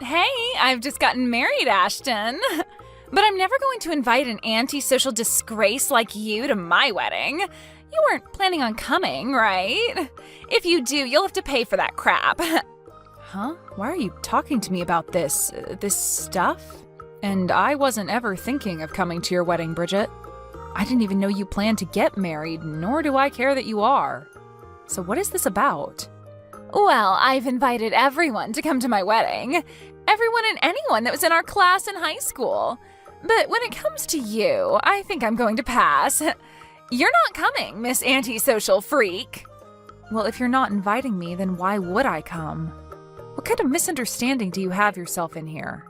Hey, I've just gotten married, Ashton. But I'm never going to invite an antisocial disgrace like you to my wedding. You weren't planning on coming, right? If you do, you'll have to pay for that crap. Huh? Why are you talking to me about this stuff? And I wasn't ever thinking of coming to your wedding, Bridget. I didn't even know you planned to get married, nor do I care that you are. So what is this about? Well, I've invited everyone to come to my wedding. Everyone and anyone that was in our class in high school. But when it comes to you, I think I'm going to pass. You're not coming, Miss Antisocial Freak. Well, if you're not inviting me, then why would I come? What kind of misunderstanding do you have yourself in here?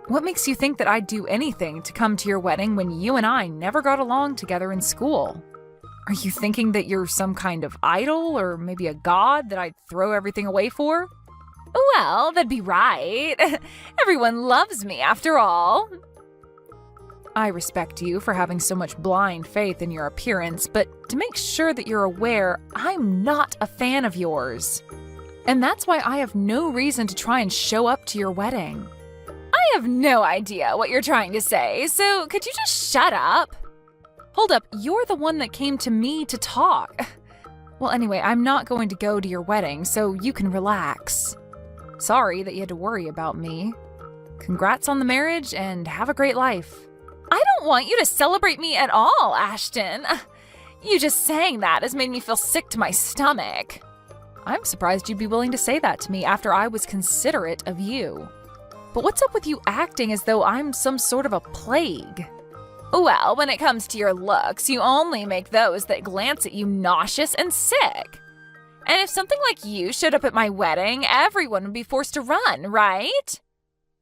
What makes you think that I'd do anything to come to your wedding when you and I never got along together in school? Are you thinking that you're some kind of idol or maybe a god that I'd throw everything away for? Well, that'd be right. Everyone loves me after all. I respect you for having so much blind faith in your appearance, but to make sure that you're aware, I'm not a fan of yours. And that's why I have no reason to try and show up to your wedding. I have no idea what you're trying to say, so could you just shut up? Hold up, you're the one that came to me to talk. Well, anyway, I'm not going to go to your wedding, so you can relax. Sorry that you had to worry about me. Congrats on the marriage and have a great life. I don't want you to celebrate me at all, Ashton. You just saying that has made me feel sick to my stomach. I'm surprised you'd be willing to say that to me after I was considerate of you. But what's up with you acting as though I'm some sort of a plague? Well, when it comes to your looks, you only make those that glance at you nauseous and sick. And if something like you showed up at my wedding, everyone would be forced to run, right?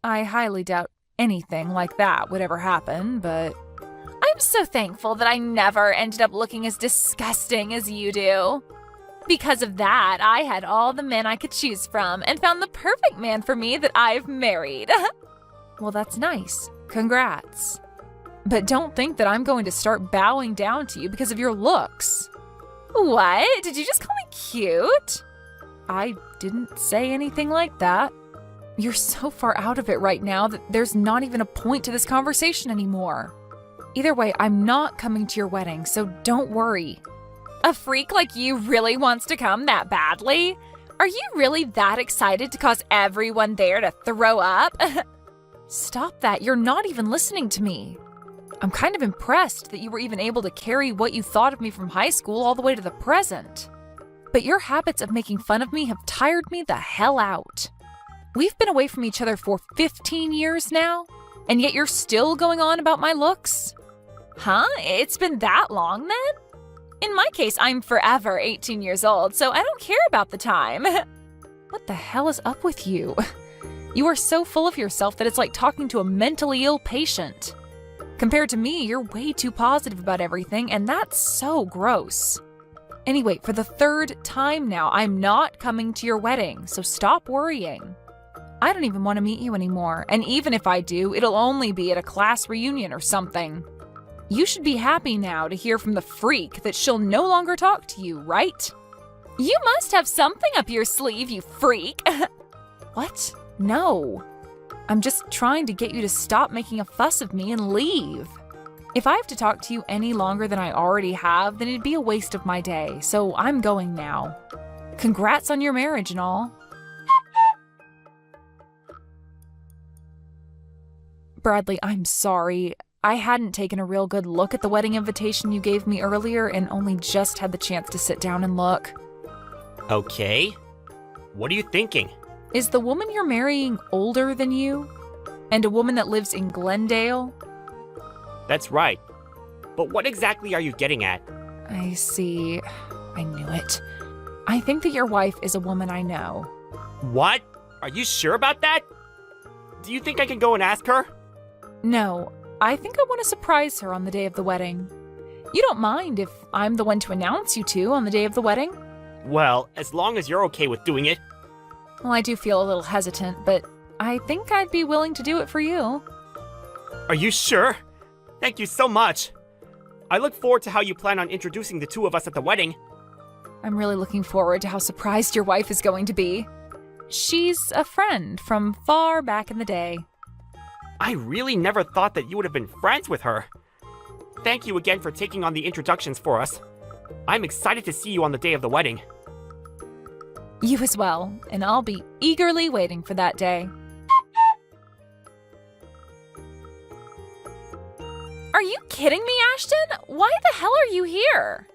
I highly doubt anything like that would ever happen, but I'm so thankful that I never ended up looking as disgusting as you do. Because of that, I had all the men I could choose from and found the perfect man for me that I've married. Well, that's nice. Congrats. But don't think that I'm going to start bowing down to you because of your looks. What? Did you just call me cute? I didn't say anything like that. You're so far out of it right now that there's not even a point to this conversation anymore. Either way, I'm not coming to your wedding, so don't worry. A freak like you really wants to come that badly? Are you really that excited to cause everyone there to throw up? Stop that, you're not even listening to me. I'm kind of impressed that you were even able to carry what you thought of me from high school all the way to the present. But your habits of making fun of me have tired me the hell out. We've been away from each other for 15 years now, and yet you're still going on about my looks? Huh? It's been that long then? In my case, I'm forever 18 years old, so I don't care about the time. What the hell is up with you? You are so full of yourself that it's like talking to a mentally ill patient. Compared to me, you're way too positive about everything, and that's so gross. Anyway, for the third time now, I'm not coming to your wedding, so stop worrying. I don't even want to meet you anymore, and even if I do, it'll only be at a class reunion or something. You should be happy now to hear from the freak that she'll no longer talk to you, right? You must have something up your sleeve, you freak. What? No. I'm just trying to get you to stop making a fuss of me and leave. If I have to talk to you any longer than I already have, then it'd be a waste of my day, so I'm going now. Congrats on your marriage and all. Bradley, I'm sorry. I hadn't taken a real good look at the wedding invitation you gave me earlier and only just had the chance to sit down and look. Okay. What are you thinking? Is the woman you're marrying older than you? And a woman that lives in Glendale? That's right. But what exactly are you getting at? I see. I knew it. I think that your wife is a woman I know. What? Are you sure about that? Do you think I can go and ask her? No, I think I want to surprise her on the day of the wedding. You don't mind if I'm the one to announce you two on the day of the wedding? Well, as long as you're okay with doing it. Well, I do feel a little hesitant, but I think I'd be willing to do it for you. Are you sure? Thank you so much. I look forward to how you plan on introducing the two of us at the wedding. I'm really looking forward to how surprised your wife is going to be. She's a friend from far back in the day. I really never thought that you would have been friends with her. Thank you again for taking on the introductions for us. I'm excited to see you on the day of the wedding. You as well, and I'll be eagerly waiting for that day. Are you kidding me, Ashton? Why the hell are you here?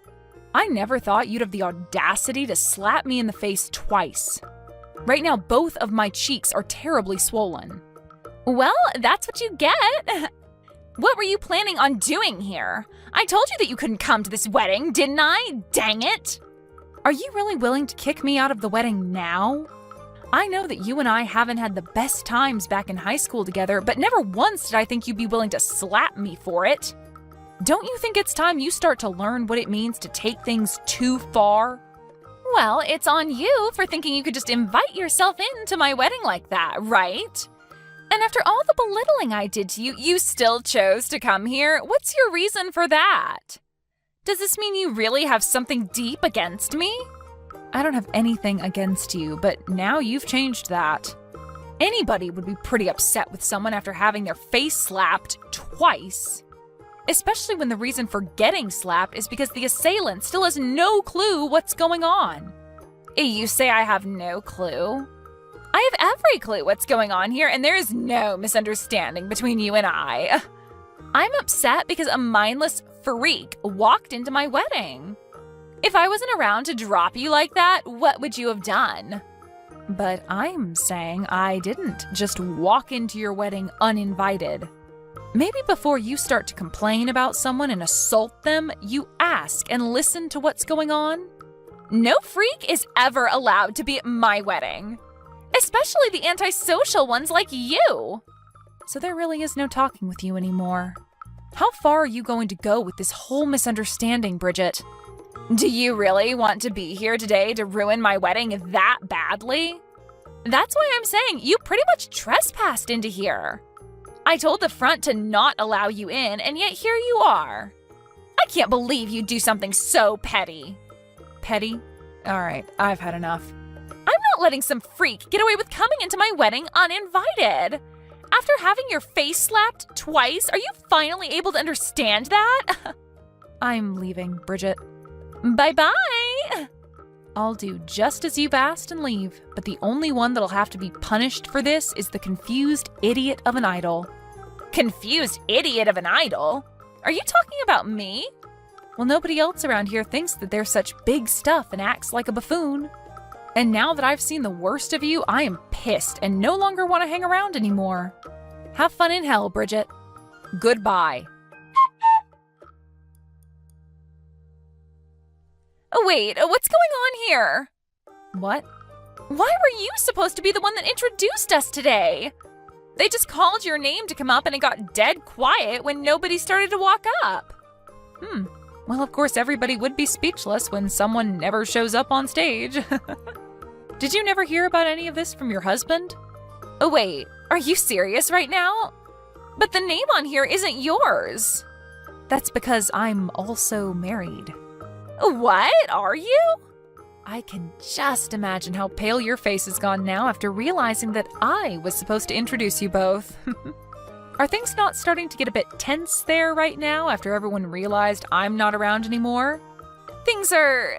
I never thought you'd have the audacity to slap me in the face twice. Right now, both of my cheeks are terribly swollen. Well, that's what you get. What were you planning on doing here? I told you that you couldn't come to this wedding, didn't I? Dang it! Are you really willing to kick me out of the wedding now? I know that you and I haven't had the best times back in high school together, but never once did I think you'd be willing to slap me for it. Don't you think it's time you start to learn what it means to take things too far? Well, it's on you for thinking you could just invite yourself into my wedding like that, right? And after all the belittling I did to you, you still chose to come here? What's your reason for that? Does this mean you really have something deep against me? I don't have anything against you, but now you've changed that. Anybody would be pretty upset with someone after having their face slapped twice. Especially when the reason for getting slapped is because the assailant still has no clue what's going on. You say I have no clue? I have every clue what's going on here, and there is no misunderstanding between you and I. I'm upset because a mindless freak walked into my wedding. If I wasn't around to drop you like that, what would you have done? But I'm saying I didn't just walk into your wedding uninvited. Maybe before you start to complain about someone and assault them, you ask and listen to what's going on. No freak is ever allowed to be at my wedding. Especially the antisocial ones like you. So there really is no talking with you anymore. How far are you going to go with this whole misunderstanding, Bridget? Do you really want to be here today to ruin my wedding that badly? That's why I'm saying you pretty much trespassed into here. I told the front to not allow you in, and yet here you are. I can't believe you'd do something so petty. Petty? All right, I've had enough. I'm not letting some freak get away with coming into my wedding uninvited. After having your face slapped twice, are you finally able to understand that? I'm leaving, Bridget. Bye-bye. I'll do just as you've asked and leave, but the only one that'll have to be punished for this is the confused idiot of an idol. Confused idiot of an idol? Are you talking about me? Well, nobody else around here thinks that they're such big stuff and acts like a buffoon. And now that I've seen the worst of you, I am pissed and no longer want to hang around anymore. Have fun in hell, Bridget. Goodbye. Wait, what's going on here? What? Why were you supposed to be the one that introduced us today? They just called your name to come up and it got dead quiet when nobody started to walk up. Well, of course, everybody would be speechless when someone never shows up on stage. Did you never hear about any of this from your husband? Oh, wait, are you serious right now? But the name on here isn't yours. That's because I'm also married. What? Are you? I can just imagine how pale your face has gone now after realizing that I was supposed to introduce you both. Are things not starting to get a bit tense there right now after everyone realized I'm not around anymore? Things are...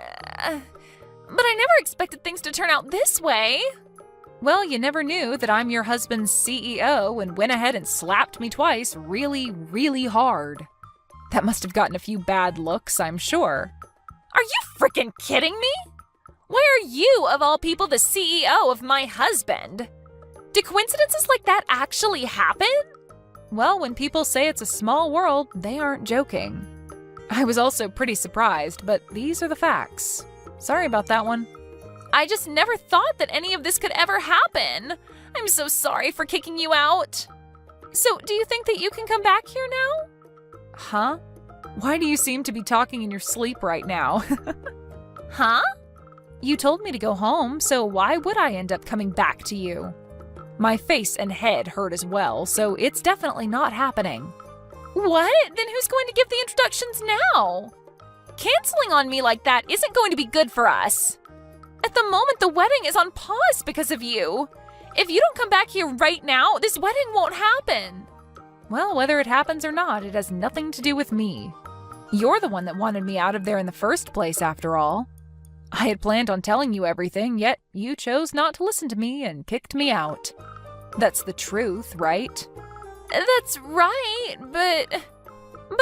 But I never expected things to turn out this way. Well, you never knew that I'm your husband's CEO and went ahead and slapped me twice really, really hard. That must have gotten a few bad looks, I'm sure. Are you freaking kidding me? Why are you, of all people, the CEO of my husband? Do coincidences like that actually happen? Well, when people say it's a small world, they aren't joking. I was also pretty surprised, but these are the facts. Sorry about that one. I just never thought that any of this could ever happen. I'm so sorry for kicking you out. So, do you think that you can come back here now? Huh? Why do you seem to be talking in your sleep right now? Huh? You told me to go home, so why would I end up coming back to you? My face and head hurt as well, so it's definitely not happening. What? Then who's going to give the introductions now? Canceling on me like that isn't going to be good for us. at the moment, the wedding is on pause because of you. If you don't come back here right now, this wedding won't happen. Well, whether it happens or not, it has nothing to do with me. You're the one that wanted me out of there in the first place, after all. I had planned on telling you everything, yet you chose not to listen to me and kicked me out. That's the truth, right? That's right, but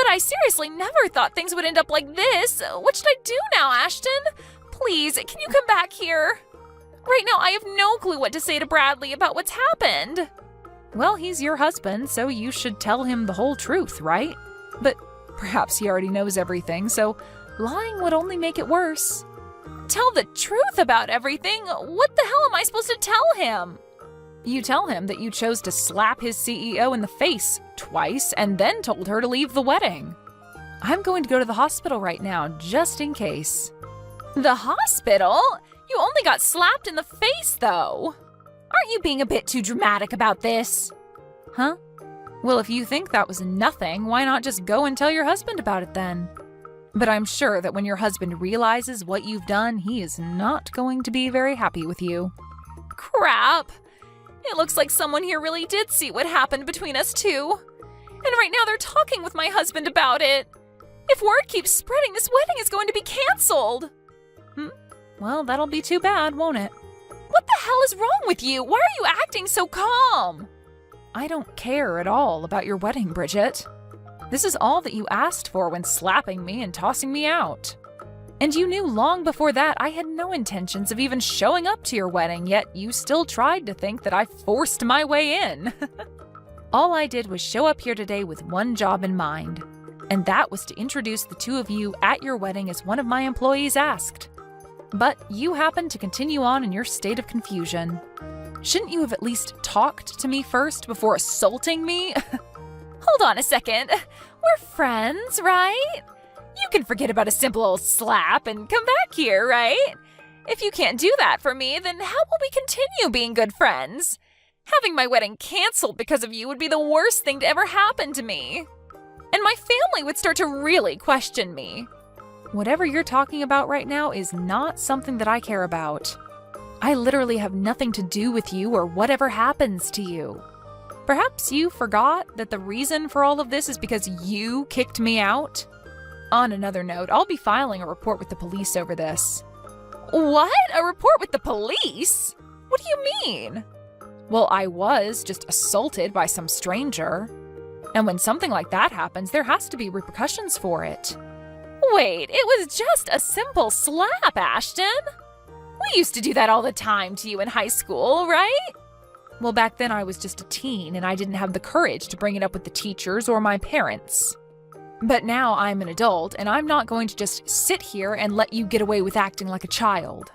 I seriously never thought things would end up like this. What should I do now, Ashton? Please, can you come back here? Right now, I have no clue what to say to Bradley about what's happened. Well, he's your husband, so you should tell him the whole truth, right? But perhaps he already knows everything, so lying would only make it worse. Tell the truth about everything? What the hell am I supposed to tell him? You tell him that you chose to slap his CEO in the face twice and then told her to leave the wedding. I'm going to go to the hospital right now, just in case. The hospital? You only got slapped in the face, though. Aren't you being a bit too dramatic about this? Huh? Well, if you think that was nothing, why not just go and tell your husband about it then? But I'm sure that when your husband realizes what you've done, he is not going to be very happy with you. Crap! It looks like someone here really did see what happened between us two. And right now they're talking with my husband about it. If word keeps spreading, this wedding is going to be canceled. Well, that'll be too bad, won't it? What the hell is wrong with you? Why are you acting so calm? I don't care at all about your wedding, Bridget. This is all that you asked for when slapping me and tossing me out. And you knew long before that I had no intentions of even showing up to your wedding, yet you still tried to think that I forced my way in. All I did was show up here today with one job in mind, and that was to introduce the two of you at your wedding as one of my employees asked. But you happened to continue on in your state of confusion. Shouldn't you have at least talked to me first before assaulting me? Hold on a second. We're friends, right? You can forget about a simple old slap and come back here, right? If you can't do that for me, then how will we continue being good friends? Having my wedding canceled because of you would be the worst thing to ever happen to me. And my family would start to really question me. Whatever you're talking about right now is not something that I care about. I literally have nothing to do with you or whatever happens to you. Perhaps you forgot that the reason for all of this is because you kicked me out? On another note, I'll be filing a report with the police over this. What? A report with the police? What do you mean? Well, I was just assaulted by some stranger. And when something like that happens, there has to be repercussions for it. Wait, it was just a simple slap, Ashton. We used to do that all the time to you in high school, right? Well, back then I was just a teen and I didn't have the courage to bring it up with the teachers or my parents. But now I'm an adult and I'm not going to just sit here and let you get away with acting like a child.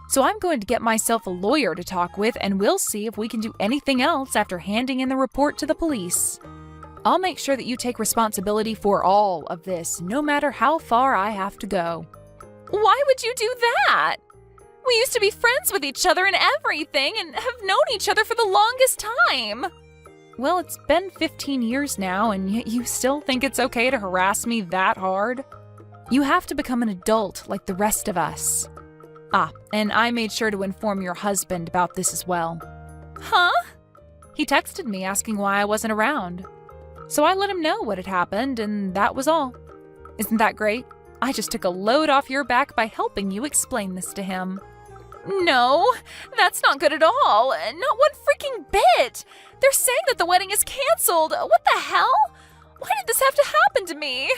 So I'm going to get myself a lawyer to talk with and we'll see if we can do anything else after handing in the report to the police. I'll make sure that you take responsibility for all of this, no matter how far I have to go. Why would you do that? We used to be friends with each other and everything and have known each other for the longest time. Well, it's been 15 years now, and yet you still think it's okay to harass me that hard? You have to become an adult like the rest of us. Ah, and I made sure to inform your husband about this as well. Huh? He texted me asking why I wasn't around. So I let him know what had happened, and that was all. Isn't that great? I just took a load off your back by helping you explain this to him. No, that's not good at all. Not one freaking bit. They're saying that the wedding is canceled. What the hell? Why did this have to happen to me?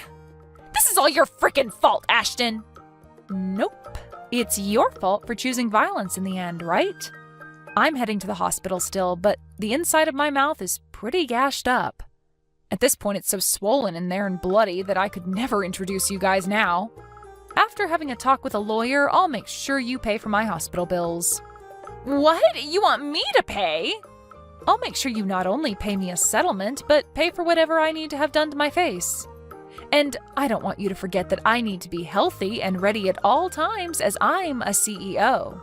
This is all your freaking fault, Ashton. Nope. It's your fault for choosing violence in the end, right? I'm heading to the hospital still, but the inside of my mouth is pretty gashed up. At this point, it's so swollen in there and bloody that I could never introduce you guys now. After having a talk with a lawyer, I'll make sure you pay for my hospital bills. What? You want me to pay? I'll make sure you not only pay me a settlement, but pay for whatever I need to have done to my face. And I don't want you to forget that I need to be healthy and ready at all times as I'm a CEO.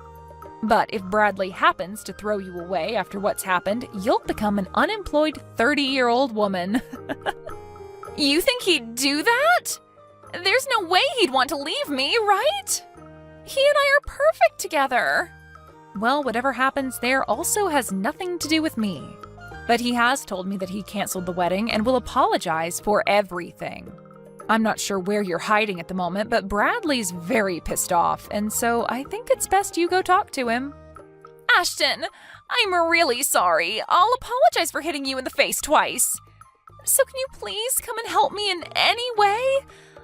But if Bradley happens to throw you away after what's happened, you'll become an unemployed 30-year-old woman. You think he'd do that? There's no way he'd want to leave me, right? He and I are perfect together. Well, whatever happens there also has nothing to do with me. But he has told me that he canceled the wedding and will apologize for everything. I'm not sure where you're hiding at the moment, but Bradley's very pissed off, and so I think it's best you go talk to him. Ashton, I'm really sorry. I'll apologize for hitting you in the face twice. So can you please come and help me in any way?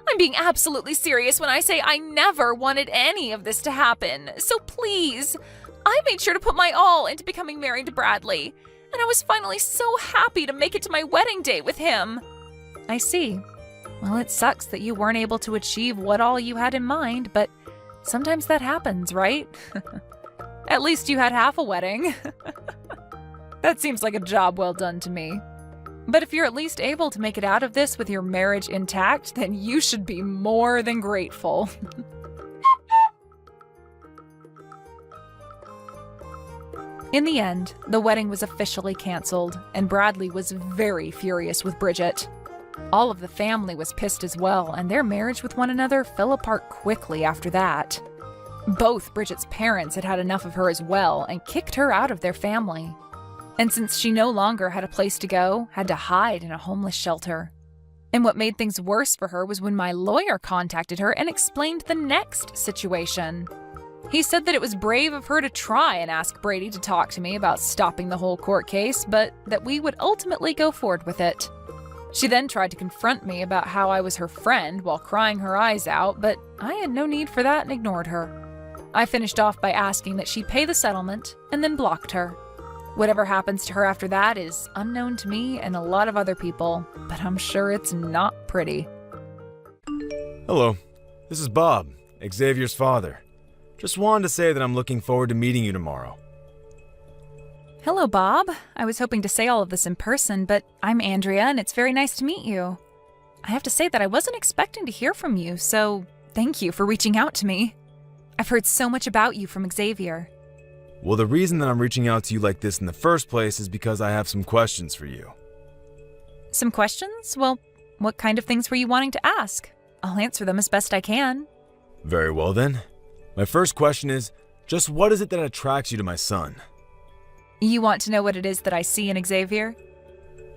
I'm being absolutely serious when I say I never wanted any of this to happen, so please. I made sure to put my all into becoming married to Bradley, and I was finally so happy to make it to my wedding day with him. I see. Well, it sucks that you weren't able to achieve what all you had in mind, but sometimes that happens, right? At least you had half a wedding. That seems like a job well done to me. But if you're at least able to make it out of this with your marriage intact, then you should be more than grateful. In the end, the wedding was officially canceled, and Bradley was very furious with Bridget. All of the family was pissed as well, and their marriage with one another fell apart quickly after that. Both Bridget's parents had had enough of her as well and kicked her out of their family. And since she no longer had a place to go, had to hide in a homeless shelter. And what made things worse for her was when my lawyer contacted her and explained the next situation. He said that it was brave of her to try and ask Brady to talk to me about stopping the whole court case, but that we would ultimately go forward with it. She then tried to confront me about how I was her friend while crying her eyes out, but I had no need for that and ignored her. I finished off by asking that she pay the settlement and then blocked her. Whatever happens to her after that is unknown to me and a lot of other people, but I'm sure it's not pretty. Hello, this is Bob, Xavier's father. Just wanted to say that I'm looking forward to meeting you tomorrow. Hello, Bob. I was hoping to say all of this in person, but I'm Andrea and it's very nice to meet you. I have to say that I wasn't expecting to hear from you, so thank you for reaching out to me. I've heard so much about you from Xavier. Well, the reason that I'm reaching out to you like this in the first place is because I have some questions for you. Some questions? Well, what kind of things were you wanting to ask? I'll answer them as best I can. Very well then. My first question is, just what is it that attracts you to my son? You want to know what it is that I see in Xavier?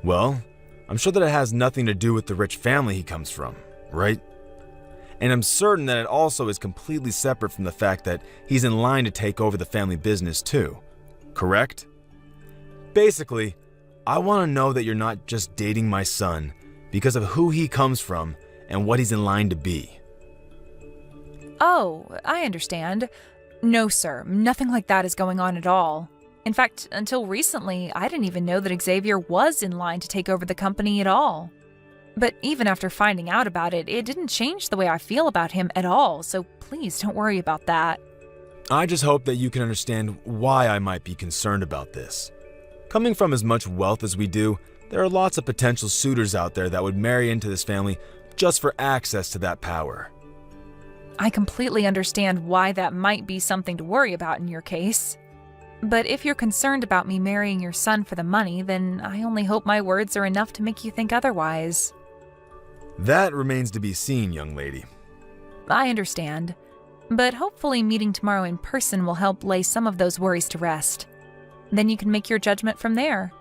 Well, I'm sure that it has nothing to do with the rich family he comes from, right? And I'm certain that it also is completely separate from the fact that he's in line to take over the family business too, correct? Basically, I want to know that you're not just dating my son because of who he comes from and what he's in line to be. Oh, I understand. No, sir, nothing like that is going on at all. In fact, until recently, I didn't even know that Xavier was in line to take over the company at all. But even after finding out about it, it didn't change the way I feel about him at all, so please don't worry about that. I just hope that you can understand why I might be concerned about this. Coming from as much wealth as we do, there are lots of potential suitors out there that would marry into this family just for access to that power. I completely understand why that might be something to worry about in your case. But if you're concerned about me marrying your son for the money, then I only hope my words are enough to make you think otherwise. That remains to be seen, young lady. I understand. But hopefully meeting tomorrow in person will help lay some of those worries to rest. Then you can make your judgment from there.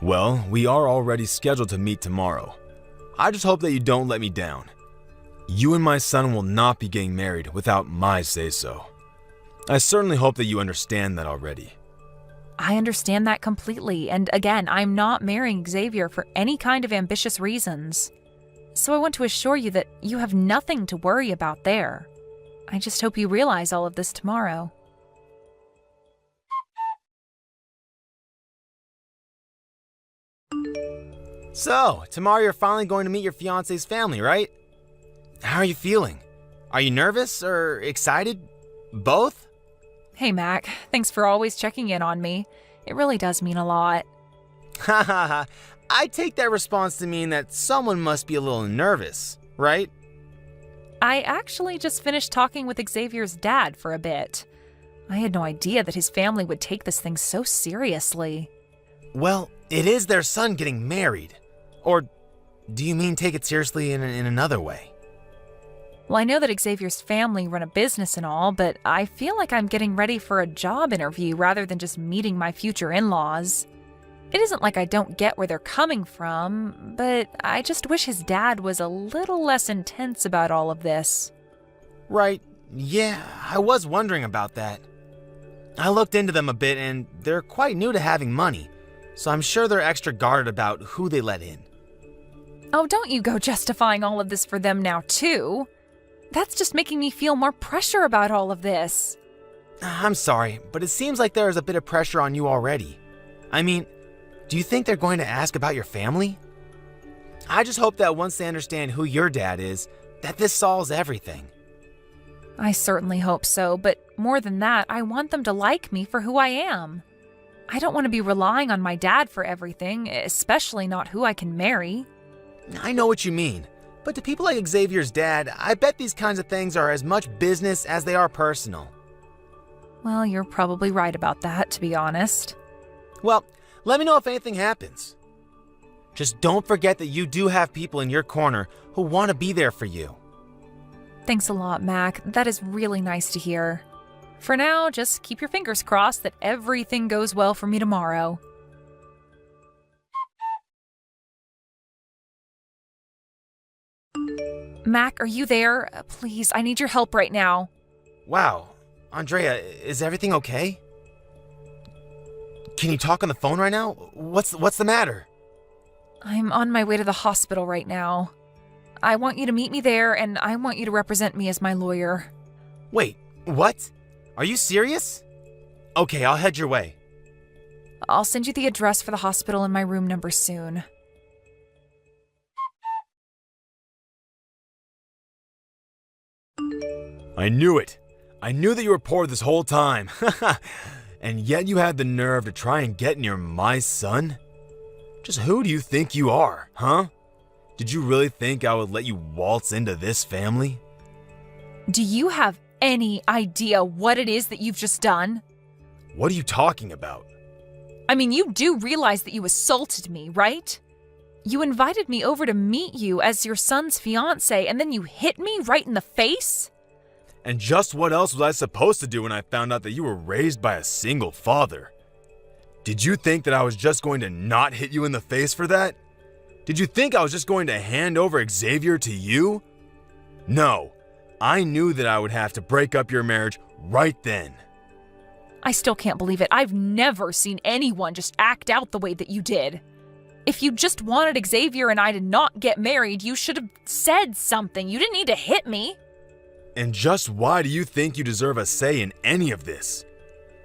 Well, we are already scheduled to meet tomorrow. I just hope that you don't let me down. You and my son will not be getting married without my say-so. I certainly hope that you understand that already. I understand that completely, and again, I'm not marrying Xavier for any kind of ambitious reasons. So I want to assure you that you have nothing to worry about there. I just hope you realize all of this tomorrow. So, tomorrow you're finally going to meet your fiancé's family, right? How are you feeling? Are you nervous or excited? Both? Hey, Mac. Thanks for always checking in on me. It really does mean a lot. Ha ha ha. I take that response to mean that someone must be a little nervous, right? I actually just finished talking with Xavier's dad for a bit. I had no idea that his family would take this thing so seriously. Well, it is their son getting married. Or do you mean take it seriously in another way? Well, I know that Xavier's family run a business and all, but I feel like I'm getting ready for a job interview rather than just meeting my future in-laws. It isn't like I don't get where they're coming from, but I just wish his dad was a little less intense about all of this. Right, yeah, I was wondering about that. I looked into them a bit and they're quite new to having money, so I'm sure they're extra guarded about who they let in. Oh, don't you go justifying all of this for them now, too. That's just making me feel more pressure about all of this. I'm sorry, but it seems like there is a bit of pressure on you already. I mean, do you think they're going to ask about your family? I just hope that once they understand who your dad is, that this solves everything. I certainly hope so, but more than that, I want them to like me for who I am. I don't want to be relying on my dad for everything, especially not who I can marry. I know what you mean, but to people like Xavier's dad, I bet these kinds of things are as much business as they are personal. Well, you're probably right about that, to be honest. Well, let me know if anything happens. Just don't forget that you do have people in your corner who want to be there for you. Thanks a lot, Mac. That is really nice to hear. For now, just keep your fingers crossed that everything goes well for me tomorrow. Mac, are you there? Please, I need your help right now. Wow, Andrea, is everything okay? Can you talk on the phone right now? What's the matter? I'm on my way to the hospital right now. I want you to meet me there, and I want you to represent me as my lawyer. Wait, what? Are you serious? Okay, I'll head your way. I'll send you the address for the hospital and my room number soon. I knew it. I knew that you were poor this whole time. And yet you had the nerve to try and get near my son? Just who do you think you are, huh? Did you really think I would let you waltz into this family? Do you have any idea what it is that you've just done? What are you talking about? I mean, you do realize that you assaulted me, right? You invited me over to meet you as your son's fiancé, and then you hit me right in the face? And just what else was I supposed to do when I found out that you were raised by a single father? Did you think that I was just going to not hit you in the face for that? Did you think I was just going to hand over Xavier to you? No, I knew that I would have to break up your marriage right then. I still can't believe it. I've never seen anyone just act out the way that you did. If you just wanted Xavier and I to not get married, you should have said something. You didn't need to hit me. And just why do you think you deserve a say in any of this?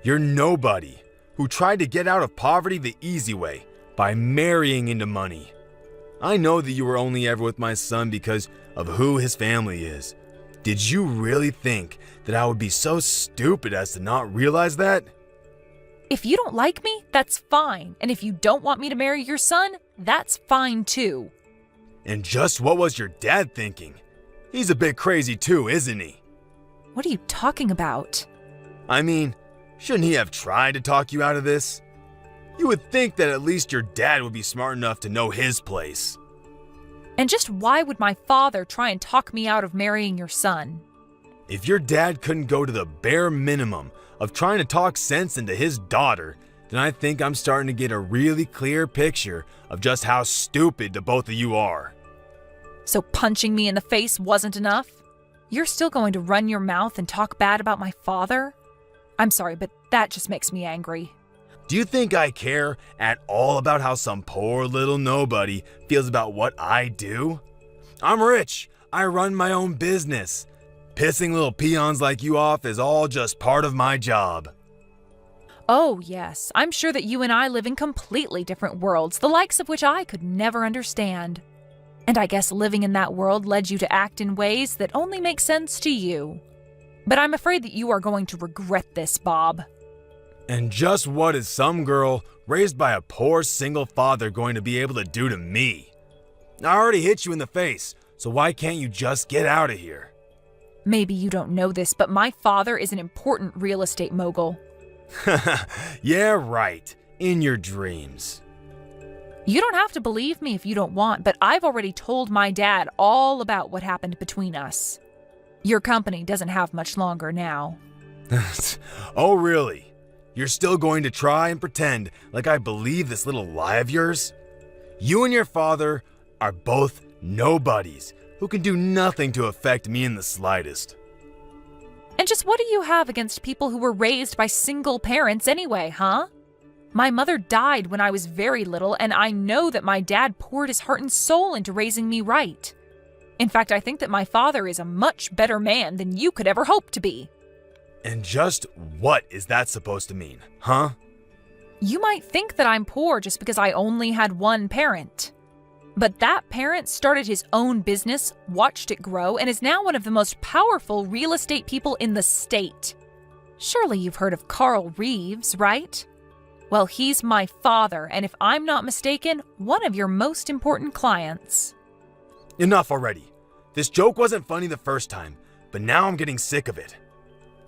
You're nobody who tried to get out of poverty the easy way by marrying into money. I know that you were only ever with my son because of who his family is. Did you really think that I would be so stupid as to not realize that? If you don't like me, that's fine. And if you don't want me to marry your son, that's fine too. And just what was your dad thinking? He's a bit crazy too, isn't he? What are you talking about? I mean, shouldn't he have tried to talk you out of this? You would think that at least your dad would be smart enough to know his place. And just why would my father try and talk me out of marrying your son? If your dad couldn't go to the bare minimum of trying to talk sense into his daughter, then I think I'm starting to get a really clear picture of just how stupid the both of you are. So punching me in the face wasn't enough? You're still going to run your mouth and talk bad about my father? I'm sorry, but that just makes me angry. Do you think I care at all about how some poor little nobody feels about what I do? I'm rich. I run my own business. Pissing little peons like you off is all just part of my job. Oh, yes. I'm sure that you and I live in completely different worlds, the likes of which I could never understand. And I guess living in that world led you to act in ways that only make sense to you. But I'm afraid that you are going to regret this, Bob. And just what is some girl raised by a poor single father going to be able to do to me? I already hit you in the face, so why can't you just get out of here? Maybe you don't know this, but my father is an important real estate mogul. Yeah, right. In your dreams. You don't have to believe me if you don't want, but I've already told my dad all about what happened between us. Your company doesn't have much longer now. Oh, really? You're still going to try and pretend like I believe this little lie of yours? You and your father are both nobodies who can do nothing to affect me in the slightest. And just what do you have against people who were raised by single parents anyway, huh? My mother died when I was very little, and I know that my dad poured his heart and soul into raising me right. In fact, I think that my father is a much better man than you could ever hope to be. And just what is that supposed to mean, huh? You might think that I'm poor just because I only had one parent. But that parent started his own business, watched it grow, and is now one of the most powerful real estate people in the state. Surely you've heard of Carl Reeves, right? Well, he's my father, and if I'm not mistaken, one of your most important clients. Enough already. This joke wasn't funny the first time, but now I'm getting sick of it.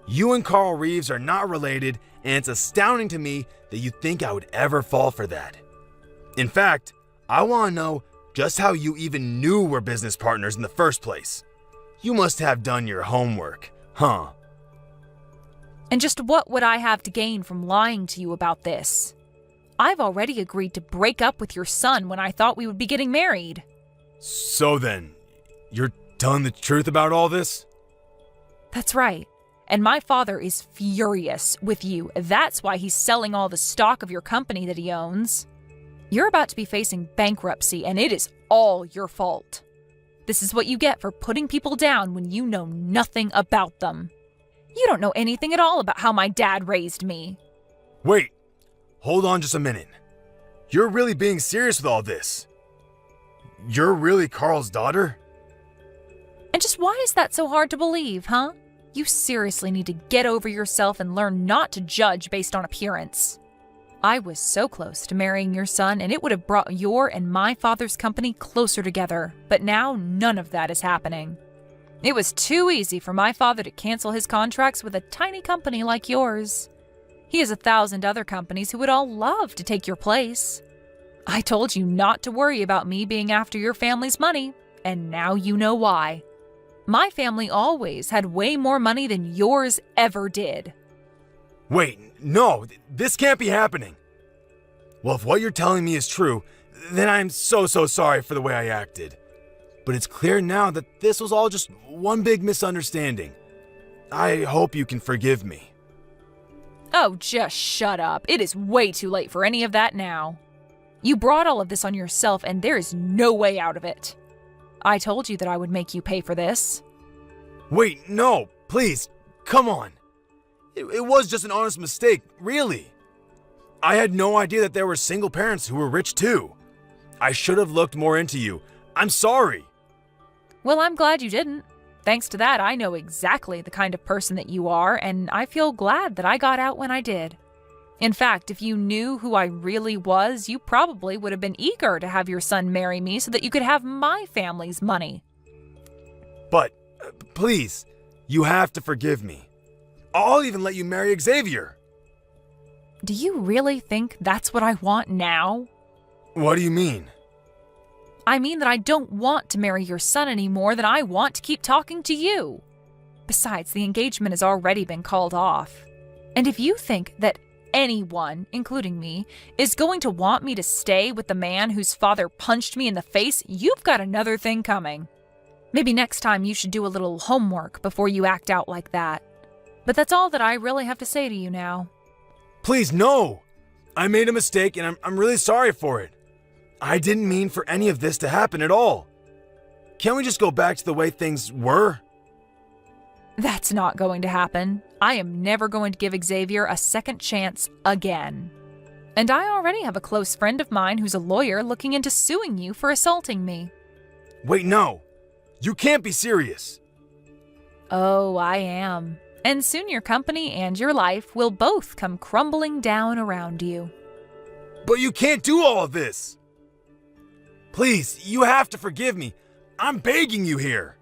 You and Carl Reeves are not related, and it's astounding to me that you think I would ever fall for that. In fact, I want to know just how you even knew we're business partners in the first place. You must have done your homework, huh? And just what would I have to gain from lying to you about this? I've already agreed to break up with your son when I thought we would be getting married. So then, you're telling the truth about all this? That's right. And my father is furious with you. That's why he's selling all the stock of your company that he owns. You're about to be facing bankruptcy, and it is all your fault. This is what you get for putting people down when you know nothing about them. You don't know anything at all about how my dad raised me. Wait, hold on just a minute. You're really being serious with all this? You're really Carl's daughter? And just why is that so hard to believe, huh? You seriously need to get over yourself and learn not to judge based on appearance. I was so close to marrying your son, and it would have brought your and my father's company closer together, but now none of that is happening. It was too easy for my father to cancel his contracts with a tiny company like yours. He has 1,000 other companies who would all love to take your place. I told you not to worry about me being after your family's money, and now you know why. My family always had way more money than yours ever did. Wait, no, this can't be happening. Well, if what you're telling me is true, then I'm so sorry for the way I acted. But it's clear now that this was all just one big misunderstanding. I hope you can forgive me. Oh, just shut up. It is way too late for any of that now. You brought all of this on yourself, and there is no way out of it. I told you that I would make you pay for this. Wait, no, please, come on. It was just an honest mistake, really. I had no idea that there were single parents who were rich too. I should have looked more into you. I'm sorry. Well, I'm glad you didn't. Thanks to that, I know exactly the kind of person that you are, and I feel glad that I got out when I did. In fact, if you knew who I really was, you probably would have been eager to have your son marry me so that you could have my family's money. But, please, you have to forgive me. I'll even let you marry Xavier. Do you really think that's what I want now? What do you mean? I mean that I don't want to marry your son any more than I want to keep talking to you. Besides, the engagement has already been called off. And if you think that anyone, including me, is going to want me to stay with the man whose father punched me in the face, you've got another thing coming. Maybe next time you should do a little homework before you act out like that. But that's all that I really have to say to you now. Please, no! I made a mistake and I'm really sorry for it. I didn't mean for any of this to happen at all. Can't we just go back to the way things were? That's not going to happen. I am never going to give Xavier a second chance again. And I already have a close friend of mine who's a lawyer looking into suing you for assaulting me. Wait, no. You can't be serious. Oh, I am. And soon your company and your life will both come crumbling down around you. But you can't do all of this. Please, you have to forgive me. I'm begging you here.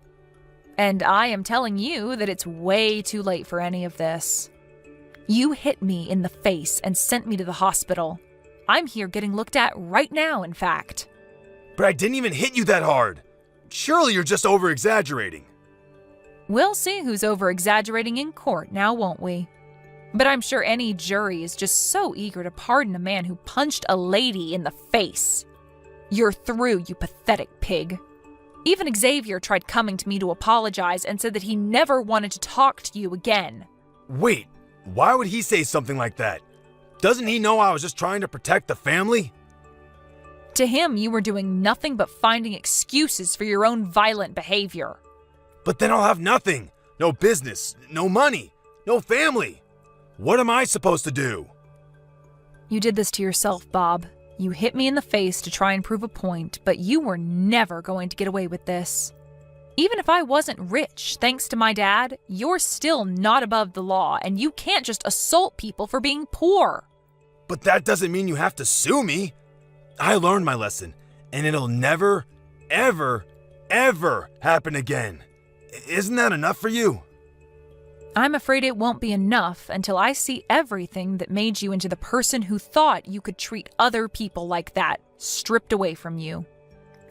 And I am telling you that it's way too late for any of this. You hit me in the face and sent me to the hospital. I'm here getting looked at right now, in fact. But I didn't even hit you that hard. Surely you're just over-exaggerating. We'll see who's over-exaggerating in court now, won't we? But I'm sure any jury is just so eager to pardon a man who punched a lady in the face. You're through, you pathetic pig. Even Xavier tried coming to me to apologize and said that he never wanted to talk to you again. Wait, why would he say something like that? Doesn't he know I was just trying to protect the family? To him, you were doing nothing but finding excuses for your own violent behavior. But then I'll have nothing. No business, no money, no family. What am I supposed to do? You did this to yourself, Bob. You hit me in the face to try and prove a point, but you were never going to get away with this. Even if I wasn't rich, thanks to my dad, you're still not above the law, and you can't just assault people for being poor. But that doesn't mean you have to sue me. I learned my lesson, and it'll never, ever, ever happen again. Isn't that enough for you? I'm afraid it won't be enough until I see everything that made you into the person who thought you could treat other people like that, stripped away from you.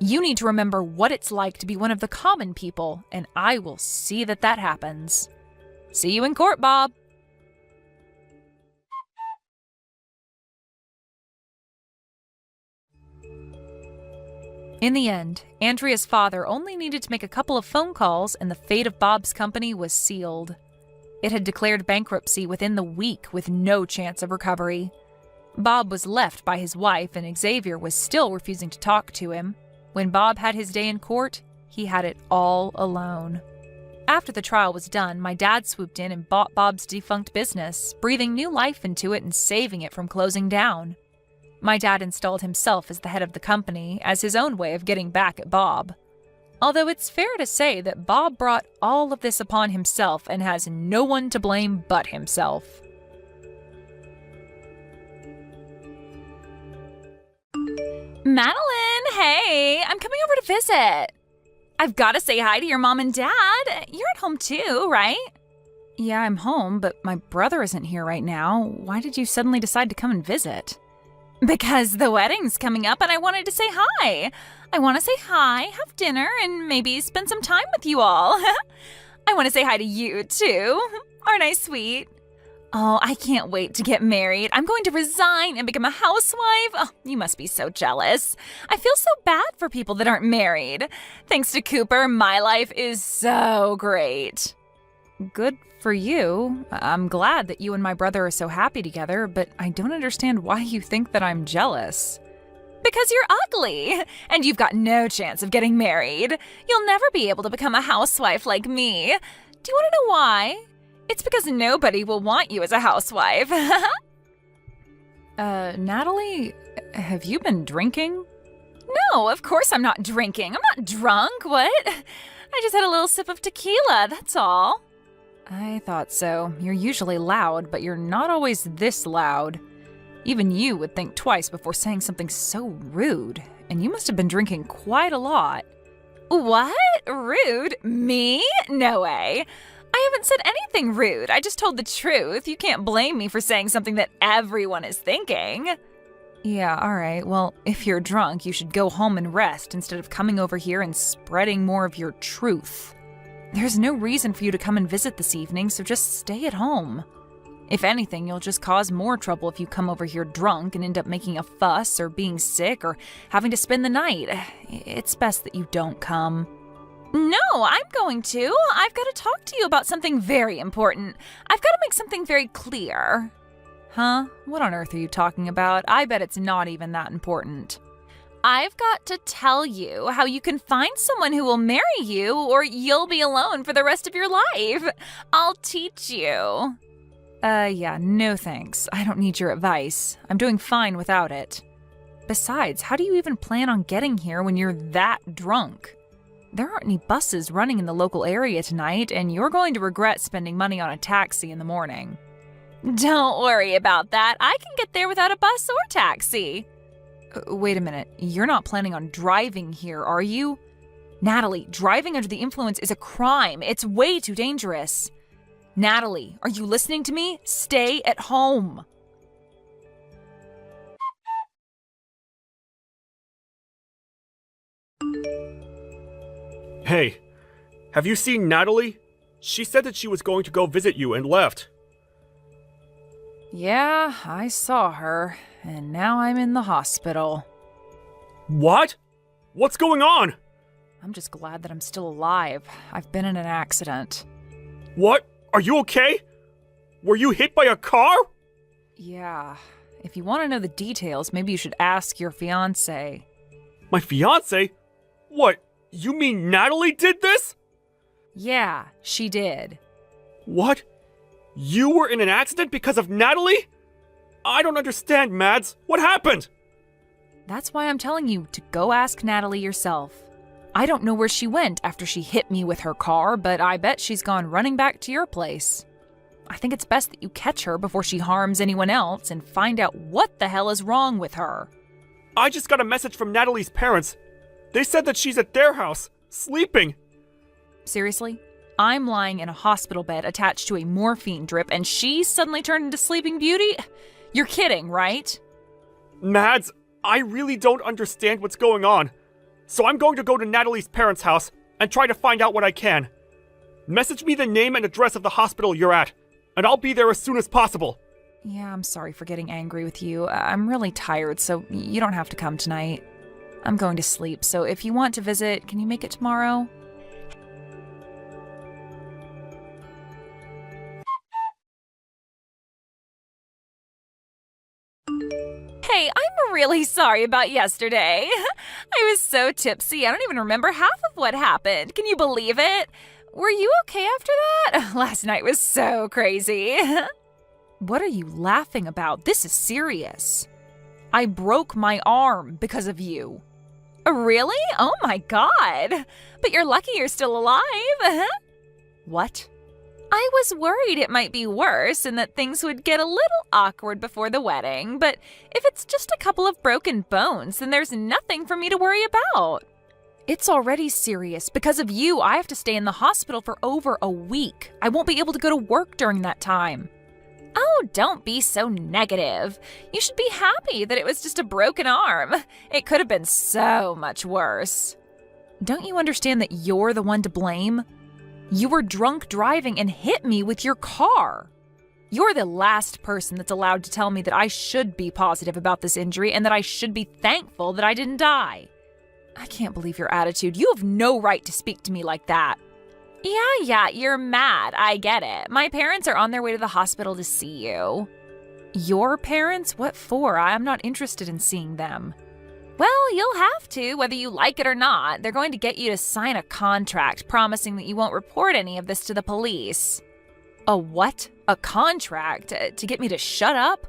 You need to remember what it's like to be one of the common people, and I will see that that happens. See you in court, Bob. In the end, Andrea's father only needed to make a couple of phone calls and the fate of Bob's company was sealed. It had declared bankruptcy within the week with no chance of recovery. Bob was left by his wife and Xavier was still refusing to talk to him. When Bob had his day in court, he had it all alone. After the trial was done, my dad swooped in and bought Bob's defunct business, breathing new life into it and saving it from closing down. My dad installed himself as the head of the company as his own way of getting back at Bob. Although it's fair to say that Bob brought all of this upon himself and has no one to blame but himself. Madeline, hey, I'm coming over to visit. I've got to say hi to your mom and dad. You're at home too, right? Yeah, I'm home, but my brother isn't here right now. Why did you suddenly decide to come and visit? Because the wedding's coming up and I wanted to say hi. I want to say hi, have dinner, and maybe spend some time with you all. I want to say hi to you too. Aren't I sweet? Oh, I can't wait to get married. I'm going to resign and become a housewife. Oh, you must be so jealous. I feel so bad for people that aren't married. Thanks to Cooper, my life is so great. Good for you. I'm glad that you and my brother are so happy together, but I don't understand why you think that I'm jealous. Because you're ugly, and you've got no chance of getting married. You'll never be able to become a housewife like me. Do you want to know why? It's because nobody will want you as a housewife. Natalie, have you been drinking? No, of course I'm not drinking. I'm not drunk, what? I just had a little sip of tequila, that's all. I thought so. You're usually loud, but you're not always this loud. Even you would think twice before saying something so rude, and you must have been drinking quite a lot. What? Rude? Me? No way. I haven't said anything rude. I just told the truth. You can't blame me for saying something that everyone is thinking. Yeah, all right. Well, if you're drunk, you should go home and rest instead of coming over here and spreading more of your truth. There's no reason for you to come and visit this evening, so just stay at home. If anything, you'll just cause more trouble if you come over here drunk and end up making a fuss or being sick or having to spend the night. It's best that you don't come. No, I'm going to. I've got to talk to you about something very important. I've got to make something very clear. Huh? What on earth are you talking about? I bet it's not even that important. I've got to tell you how you can find someone who will marry you or you'll be alone for the rest of your life. I'll teach you. Yeah, no thanks. I don't need your advice. I'm doing fine without it. Besides, how do you even plan on getting here when you're that drunk? There aren't any buses running in the local area tonight, and you're going to regret spending money on a taxi in the morning. Don't worry about that. I can get there without a bus or taxi. Wait a minute. You're not planning on driving here, are you? Natalie, driving under the influence is a crime. It's way too dangerous. Natalie, are you listening to me? Stay at home. Hey, have you seen Natalie? She said that she was going to go visit you and left. Yeah, I saw her, and now I'm in the hospital. What? What's going on? I'm just glad that I'm still alive. I've been in an accident. What? Are you okay? Were you hit by a car? Yeah. If you want to know the details, maybe you should ask your fiancé. My fiancé? What? You mean Natalie did this? Yeah, she did. What? You were in an accident because of Natalie? I don't understand, Mads. What happened? That's why I'm telling you to go ask Natalie yourself. I don't know where she went after she hit me with her car, but I bet she's gone running back to your place. I think it's best that you catch her before she harms anyone else and find out what the hell is wrong with her. I just got a message from Natalie's parents. They said that she's at their house, sleeping. Seriously? I'm lying in a hospital bed attached to a morphine drip and she suddenly turned into Sleeping Beauty? You're kidding, right? Mads, I really don't understand what's going on. So I'm going to go to Natalie's parents' house and try to find out what I can. Message me the name and address of the hospital you're at, and I'll be there as soon as possible. Yeah, I'm sorry for getting angry with you. I'm really tired, so you don't have to come tonight. I'm going to sleep, so if you want to visit, can you make it tomorrow? Hey, I'm really sorry about yesterday. I was so tipsy, I don't even remember half of what happened. Can you believe it? Were you okay after that? Last night was so crazy. What are you laughing about? This is serious. I broke my arm because of you. Really? Oh my God. But you're lucky you're still alive. What? I was worried it might be worse and that things would get a little awkward before the wedding, but if it's just a couple of broken bones, then there's nothing for me to worry about. It's already serious. Because of you, I have to stay in the hospital for over a week. I won't be able to go to work during that time. Oh, don't be so negative. You should be happy that it was just a broken arm. It could have been so much worse. Don't you understand that you're the one to blame? You were drunk driving and hit me with your car. You're the last person that's allowed to tell me that I should be positive about this injury and that I should be thankful that I didn't die. I can't believe your attitude. You have no right to speak to me like that. Yeah, you're mad. I get it. My parents are on their way to the hospital to see you. Your parents? What for? I'm not interested in seeing them. Well, you'll have to, whether you like it or not. They're going to get you to sign a contract promising that you won't report any of this to the police. A what? A contract? To get me to shut up?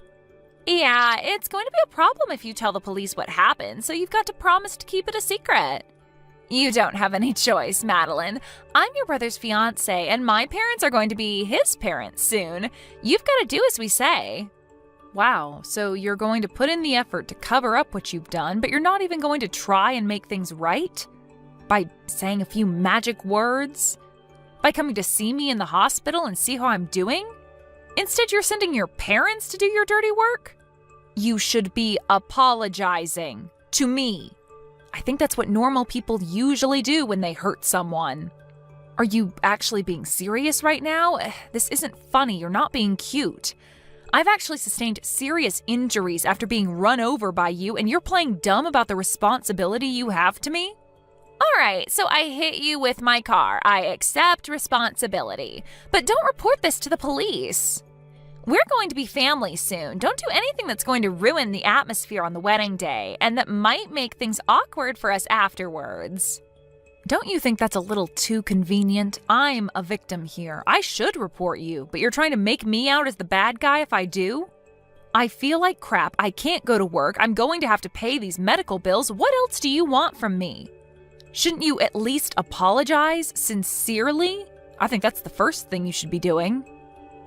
Yeah, it's going to be a problem if you tell the police what happened, so you've got to promise to keep it a secret. You don't have any choice, Madeline. I'm your brother's fiancé, and my parents are going to be his parents soon. You've got to do as we say. Wow, so you're going to put in the effort to cover up what you've done, but you're not even going to try and make things right? By saying a few magic words? By coming to see me in the hospital and see how I'm doing? Instead, you're sending your parents to do your dirty work? You should be apologizing to me. I think that's what normal people usually do when they hurt someone. Are you actually being serious right now? This isn't funny. You're not being cute. I've actually sustained serious injuries after being run over by you, and you're playing dumb about the responsibility you have to me? All right, so I hit you with my car. I accept responsibility. But don't report this to the police. We're going to be family soon. Don't do anything that's going to ruin the atmosphere on the wedding day, and that might make things awkward for us afterwards. Don't you think that's a little too convenient? I'm a victim here. I should report you, but you're trying to make me out as the bad guy if I do? I feel like crap. I can't go to work. I'm going to have to pay these medical bills. What else do you want from me? Shouldn't you at least apologize sincerely? I think that's the first thing you should be doing.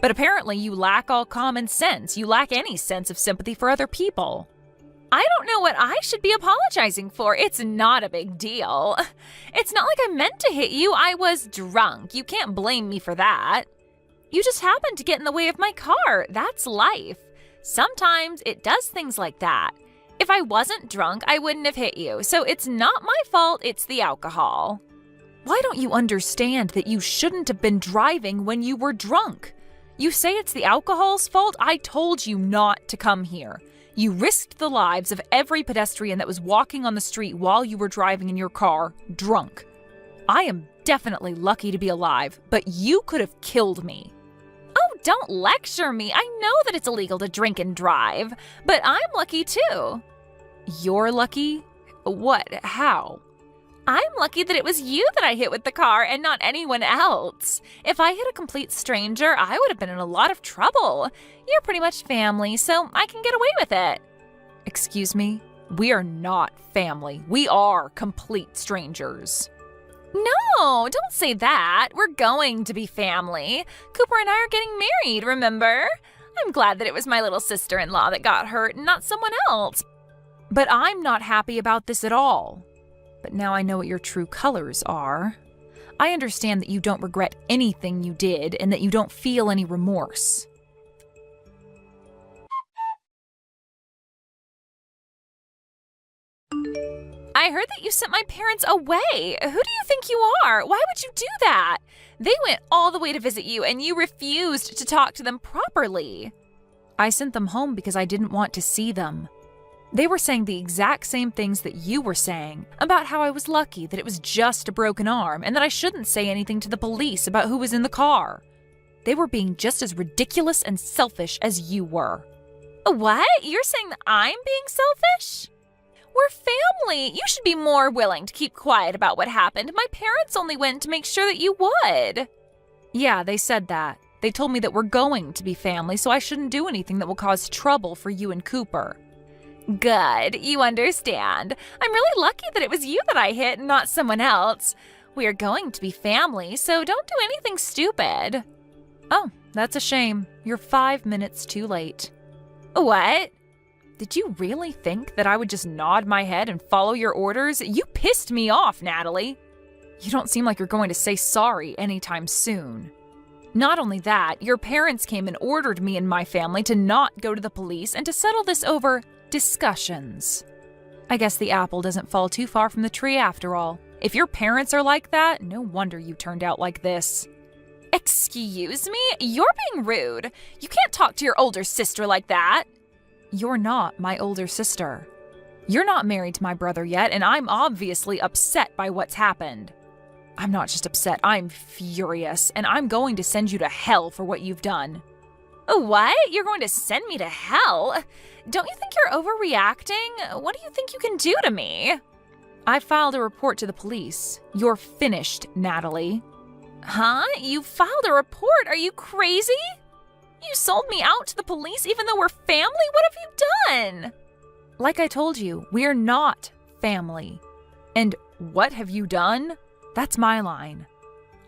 But apparently you lack all common sense. You lack any sense of sympathy for other people. I don't know what I should be apologizing for. It's not a big deal. It's not like I meant to hit you. I was drunk. You can't blame me for that. You just happened to get in the way of my car. That's life. Sometimes it does things like that. If I wasn't drunk, I wouldn't have hit you. So it's not my fault, it's the alcohol. Why don't you understand that you shouldn't have been driving when you were drunk? You say it's the alcohol's fault? I told you not to come here. You risked the lives of every pedestrian that was walking on the street while you were driving in your car, drunk. I am definitely lucky to be alive, but you could have killed me. Oh, don't lecture me. I know that it's illegal to drink and drive, but I'm lucky too. You're lucky? What? How? I'm lucky that it was you that I hit with the car and not anyone else. If I hit a complete stranger, I would have been in a lot of trouble. You're pretty much family, so I can get away with it. Excuse me? We are not family. We are complete strangers. No, don't say that. We're going to be family. Cooper and I are getting married, remember? I'm glad that it was my little sister-in-law that got hurt and not someone else. But I'm not happy about this at all. But now I know what your true colors are. I understand that you don't regret anything you did and that you don't feel any remorse. I heard that you sent my parents away. Who do you think you are? Why would you do that? They went all the way to visit you and you refused to talk to them properly. I sent them home because I didn't want to see them. They were saying the exact same things that you were saying, about how I was lucky that it was just a broken arm and that I shouldn't say anything to the police about who was in the car. They were being just as ridiculous and selfish as you were. What? You're saying that I'm being selfish? We're family. You should be more willing to keep quiet about what happened. My parents only went to make sure that you would. Yeah, they said that. They told me that we're going to be family, so I shouldn't do anything that will cause trouble for you and Cooper. Good, you understand. I'm really lucky that it was you that I hit and not someone else. We are going to be family, so don't do anything stupid. Oh, that's a shame. You're 5 minutes too late. What? Did you really think that I would just nod my head and follow your orders? You pissed me off, Natalie. You don't seem like you're going to say sorry anytime soon. Not only that, your parents came and ordered me and my family to not go to the police and to settle this over discussions. I guess the apple doesn't fall too far from the tree after all. If your parents are like that, no wonder you turned out like this. Excuse me? You're being rude. You can't talk to your older sister like that. You're not my older sister. You're not married to my brother yet, and I'm obviously upset by what's happened. I'm not just upset, I'm furious, and I'm going to send you to hell for what you've done. What? You're going to send me to hell? Don't you think you're overreacting? What do you think you can do to me? I filed a report to the police. You're finished, Natalie. Huh? You filed a report? Are you crazy? You sold me out to the police even though we're family? What have you done? Like I told you, we're not family. And what have you done? That's my line.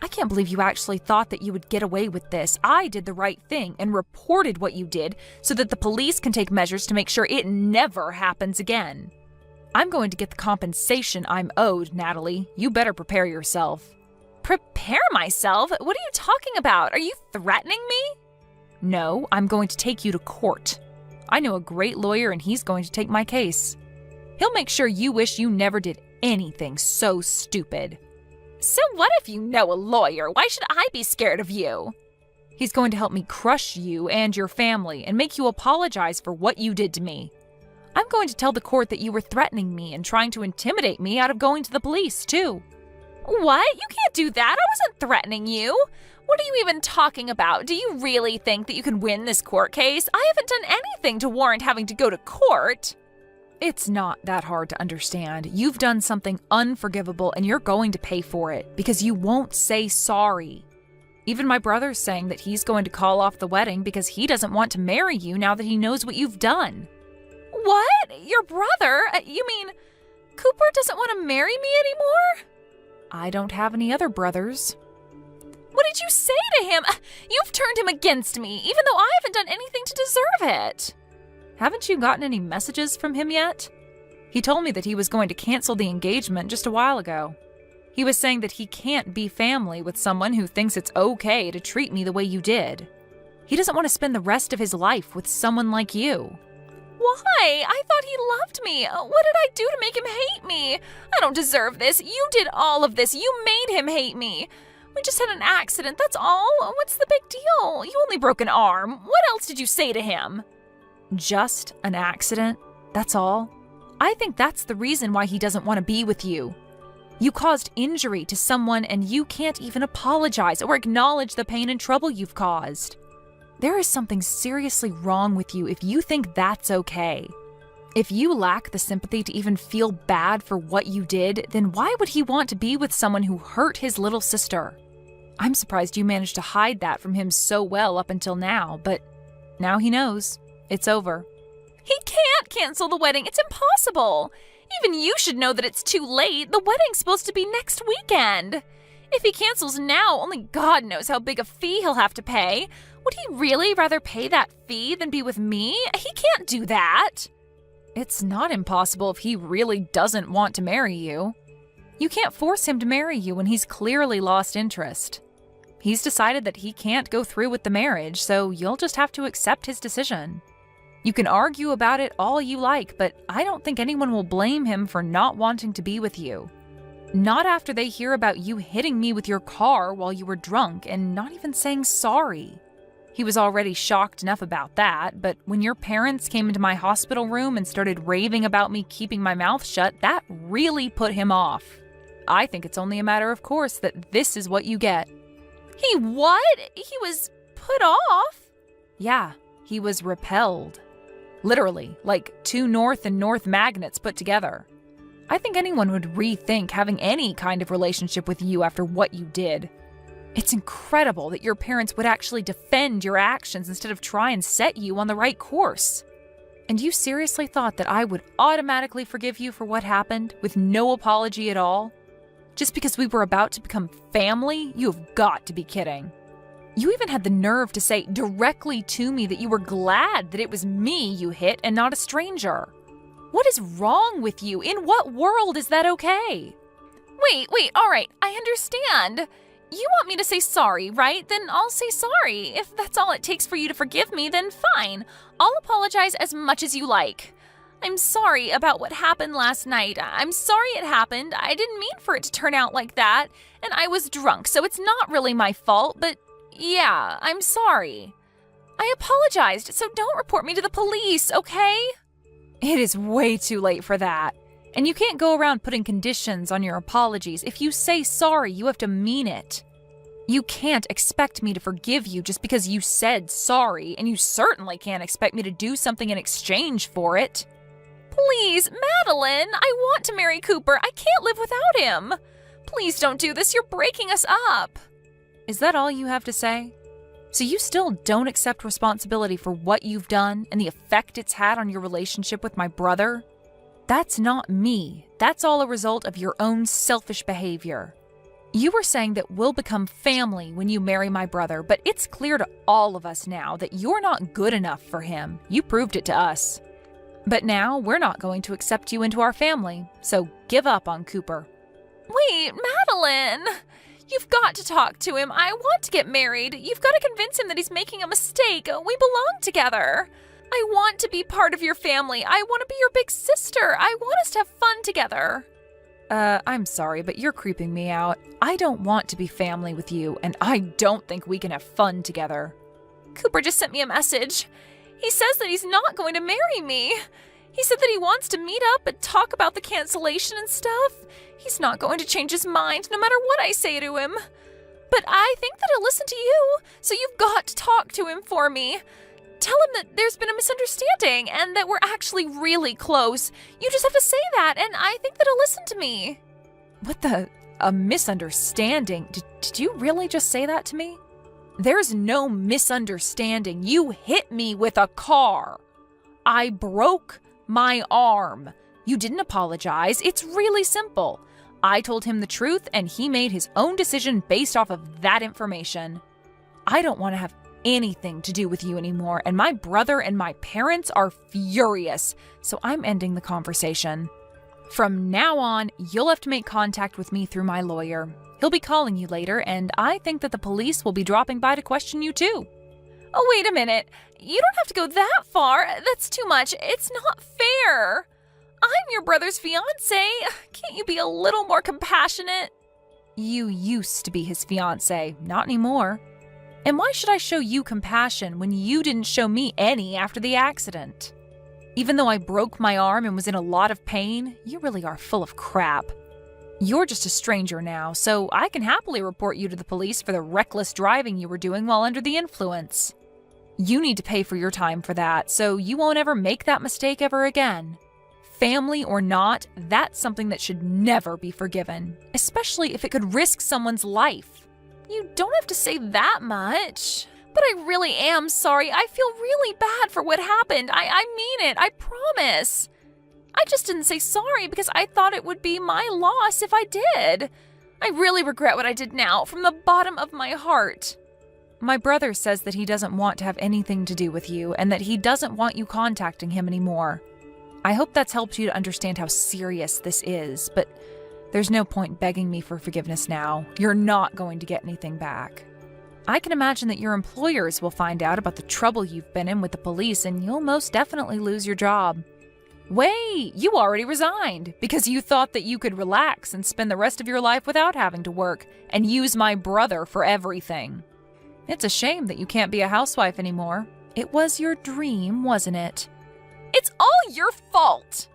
I can't believe you actually thought that you would get away with this. I did the right thing and reported what you did so that the police can take measures to make sure it never happens again. I'm going to get the compensation I'm owed, Natalie. You better prepare yourself. Prepare myself? What are you talking about? Are you threatening me? No, I'm going to take you to court. I know a great lawyer and he's going to take my case. He'll make sure you wish you never did anything so stupid. So what if you know a lawyer? Why should I be scared of you? He's going to help me crush you and your family and make you apologize for what you did to me. I'm going to tell the court that you were threatening me and trying to intimidate me out of going to the police, too. What? You can't do that. I wasn't threatening you. What are you even talking about? Do you really think that you can win this court case? I haven't done anything to warrant having to go to court. It's not that hard to understand. You've done something unforgivable and you're going to pay for it because you won't say sorry. Even my brother's saying that he's going to call off the wedding because he doesn't want to marry you now that he knows what you've done. What? Your brother? You mean Cooper doesn't want to marry me anymore? I don't have any other brothers. What did you say to him? You've turned him against me, even though I haven't done anything to deserve it. Haven't you gotten any messages from him yet? He told me that he was going to cancel the engagement just a while ago. He was saying that he can't be family with someone who thinks it's okay to treat me the way you did. He doesn't want to spend the rest of his life with someone like you. Why? I thought he loved me. What did I do to make him hate me? I don't deserve this. You did all of this. You made him hate me. We just had an accident, that's all. What's the big deal? You only broke an arm. What else did you say to him? Just an accident? That's all? I think that's the reason why he doesn't want to be with you. You caused injury to someone and you can't even apologize or acknowledge the pain and trouble you've caused. There is something seriously wrong with you if you think that's okay. If you lack the sympathy to even feel bad for what you did, then why would he want to be with someone who hurt his little sister? I'm surprised you managed to hide that from him so well up until now, but now he knows. It's over. He can't cancel the wedding. It's impossible. Even you should know that it's too late. The wedding's supposed to be next weekend. If he cancels now, only God knows how big a fee he'll have to pay. Would he really rather pay that fee than be with me? He can't do that. It's not impossible if he really doesn't want to marry you. You can't force him to marry you when he's clearly lost interest. He's decided that he can't go through with the marriage, so you'll just have to accept his decision. You can argue about it all you like, but I don't think anyone will blame him for not wanting to be with you. Not after they hear about you hitting me with your car while you were drunk and not even saying sorry. He was already shocked enough about that, but when your parents came into my hospital room and started raving about me keeping my mouth shut, that really put him off. I think it's only a matter of course that this is what you get. He what? He was put off? Yeah, he was repelled. Literally, like two north and north magnets put together. I think anyone would rethink having any kind of relationship with you after what you did. It's incredible that your parents would actually defend your actions instead of try and set you on the right course. And you seriously thought that I would automatically forgive you for what happened with no apology at all? Just because we were about to become family? You have got to be kidding. You even had the nerve to say directly to me that you were glad that it was me you hit and not a stranger. What is wrong with you? In what world is that okay? Wait, all right, I understand. You want me to say sorry, right? Then I'll say sorry. If that's all it takes for you to forgive me, then fine. I'll apologize as much as you like. I'm sorry about what happened last night. I'm sorry it happened. I didn't mean for it to turn out like that. And I was drunk, so it's not really my fault, but yeah, I'm sorry. I apologized, so don't report me to the police, okay? It is way too late for that. And you can't go around putting conditions on your apologies. If you say sorry, you have to mean it. You can't expect me to forgive you just because you said sorry, and you certainly can't expect me to do something in exchange for it. Please, Madeline, I want to marry Cooper. I can't live without him. Please don't do this. You're breaking us up. Is that all you have to say? So you still don't accept responsibility for what you've done and the effect it's had on your relationship with my brother? That's not me. That's all a result of your own selfish behavior. You were saying that we'll become family when you marry my brother, but it's clear to all of us now that you're not good enough for him. You proved it to us. But now we're not going to accept you into our family, so give up on Cooper. Wait, Madeline! You've got to talk to him. I want to get married. You've got to convince him that he's making a mistake. We belong together. I want to be part of your family. I want to be your big sister. I want us to have fun together. I'm sorry, but you're creeping me out. I don't want to be family with you, and I don't think we can have fun together. Cooper just sent me a message. He says that he's not going to marry me. He said that he wants to meet up and talk about the cancellation and stuff. He's not going to change his mind no matter what I say to him. But I think that he'll listen to you, so you've got to talk to him for me. Tell him that there's been a misunderstanding and that we're actually really close. You just have to say that, and I think that he'll listen to me. A misunderstanding? Did you really just say that to me? There's no misunderstanding. You hit me with a car. I broke my arm. You didn't apologize. It's really simple. I told him the truth, and he made his own decision based off of that information. I don't want to have anything to do with you anymore, and my brother and my parents are furious, so I'm ending the conversation. From now on, you'll have to make contact with me through my lawyer. He'll be calling you later, and I think that the police will be dropping by to question you too. Oh, wait a minute. You don't have to go that far. That's too much. It's not fair. I'm your brother's fiancé. Can't you be a little more compassionate? You used to be his fiancé, not anymore. And why should I show you compassion when you didn't show me any after the accident? Even though I broke my arm and was in a lot of pain, you really are full of crap. You're just a stranger now, so I can happily report you to the police for the reckless driving you were doing while under the influence. You need to pay for your time for that, so you won't ever make that mistake ever again. Family or not, that's something that should never be forgiven, especially if it could risk someone's life. You don't have to say that much. But I really am sorry. I feel really bad for what happened. I mean it. I promise. I just didn't say sorry because I thought it would be my loss if I did. I really regret what I did now, from the bottom of my heart. My brother says that he doesn't want to have anything to do with you and that he doesn't want you contacting him anymore. I hope that's helped you to understand how serious this is, but there's no point begging me for forgiveness now. You're not going to get anything back. I can imagine that your employers will find out about the trouble you've been in with the police and you'll most definitely lose your job. Wait, you already resigned because you thought that you could relax and spend the rest of your life without having to work and use my brother for everything. It's a shame that you can't be a housewife anymore. It was your dream, wasn't it? It's all your fault!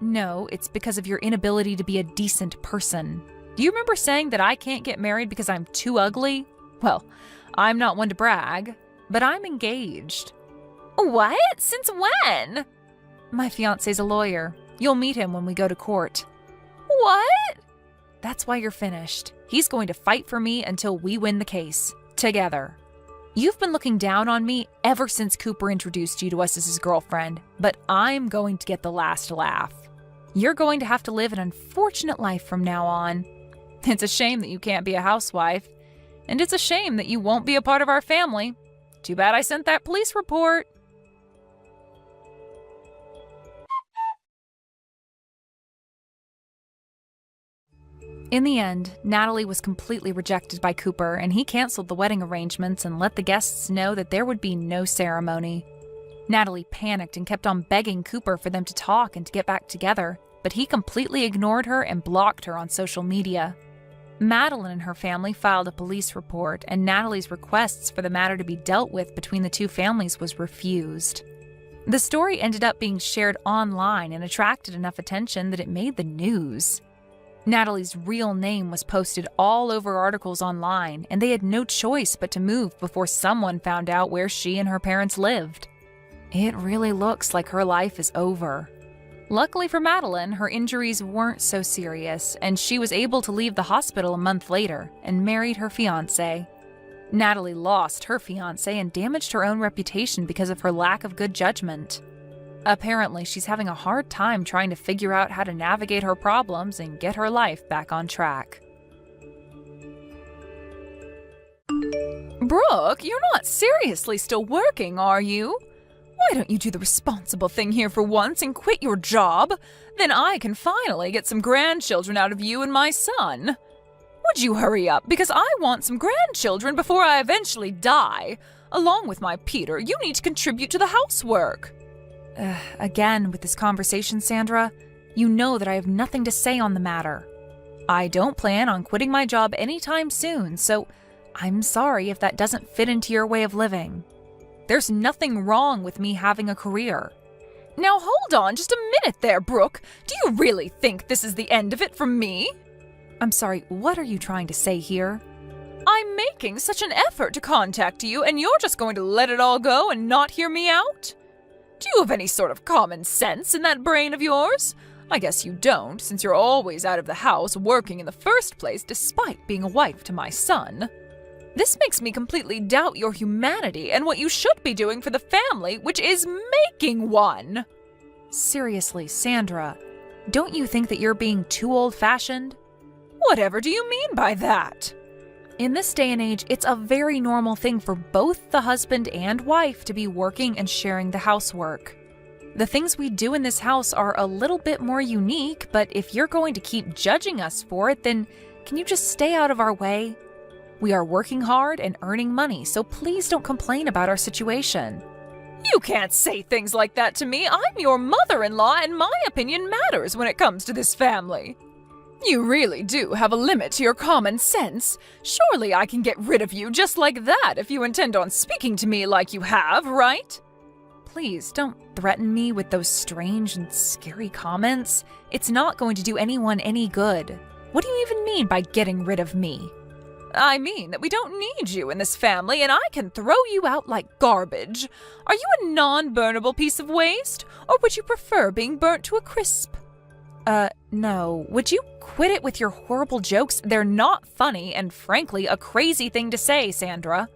No, it's because of your inability to be a decent person. Do you remember saying that I can't get married because I'm too ugly? Well, I'm not one to brag, but I'm engaged. What? Since when? My fiancé's a lawyer. You'll meet him when we go to court. What? That's why you're finished. He's going to fight for me until we win the case. Together. You've been looking down on me ever since Cooper introduced you to us as his girlfriend, but I'm going to get the last laugh. You're going to have to live an unfortunate life from now on. It's a shame that you can't be a housewife, and it's a shame that you won't be a part of our family. Too bad I sent that police report. In the end, Natalie was completely rejected by Cooper, and he canceled the wedding arrangements and let the guests know that there would be no ceremony. Natalie panicked and kept on begging Cooper for them to talk and to get back together, but he completely ignored her and blocked her on social media. Madeline and her family filed a police report, and Natalie's requests for the matter to be dealt with between the two families was refused. The story ended up being shared online and attracted enough attention that it made the news. Natalie's real name was posted all over articles online, and they had no choice but to move before someone found out where she and her parents lived. It really looks like her life is over. Luckily for Madeline, her injuries weren't so serious, and she was able to leave the hospital a month later and married her fiancé. Natalie lost her fiancé and damaged her own reputation because of her lack of good judgment. Apparently, she's having a hard time trying to figure out how to navigate her problems and get her life back on track. Brooke, you're not seriously still working, are you? Why don't you do the responsible thing here for once and quit your job? Then I can finally get some grandchildren out of you and my son. Would you hurry up? Because I want some grandchildren before I eventually die. Along with my Peter, you need to contribute to the housework. Again, with this conversation, Sandra, you know that I have nothing to say on the matter. I don't plan on quitting my job anytime soon, so I'm sorry if that doesn't fit into your way of living. There's nothing wrong with me having a career. Now hold on just a minute there, Brooke. Do you really think this is the end of it for me? I'm sorry, what are you trying to say here? I'm making such an effort to contact you, and you're just going to let it all go and not hear me out? Do you have any sort of common sense in that brain of yours? I guess you don't, since you're always out of the house working in the first place despite being a wife to my son. This makes me completely doubt your humanity and what you should be doing for the family, which is making one. Seriously, Sandra, don't you think that you're being too old-fashioned? Whatever do you mean by that? In this day and age, it's a very normal thing for both the husband and wife to be working and sharing the housework. The things we do in this house are a little bit more unique, but if you're going to keep judging us for it, then can you just stay out of our way? We are working hard and earning money, so please don't complain about our situation. You can't say things like that to me. I'm your mother-in-law, and my opinion matters when it comes to this family. You really do have a limit to your common sense. Surely I can get rid of you just like that if you intend on speaking to me like you have, right? Please don't threaten me with those strange and scary comments. It's not going to do anyone any good. What do you even mean by getting rid of me? I mean that we don't need you in this family, and I can throw you out like garbage. Are you a non-burnable piece of waste, or would you prefer being burnt to a crisp? No. Would you quit it with your horrible jokes? They're not funny, and frankly, a crazy thing to say, Sandra.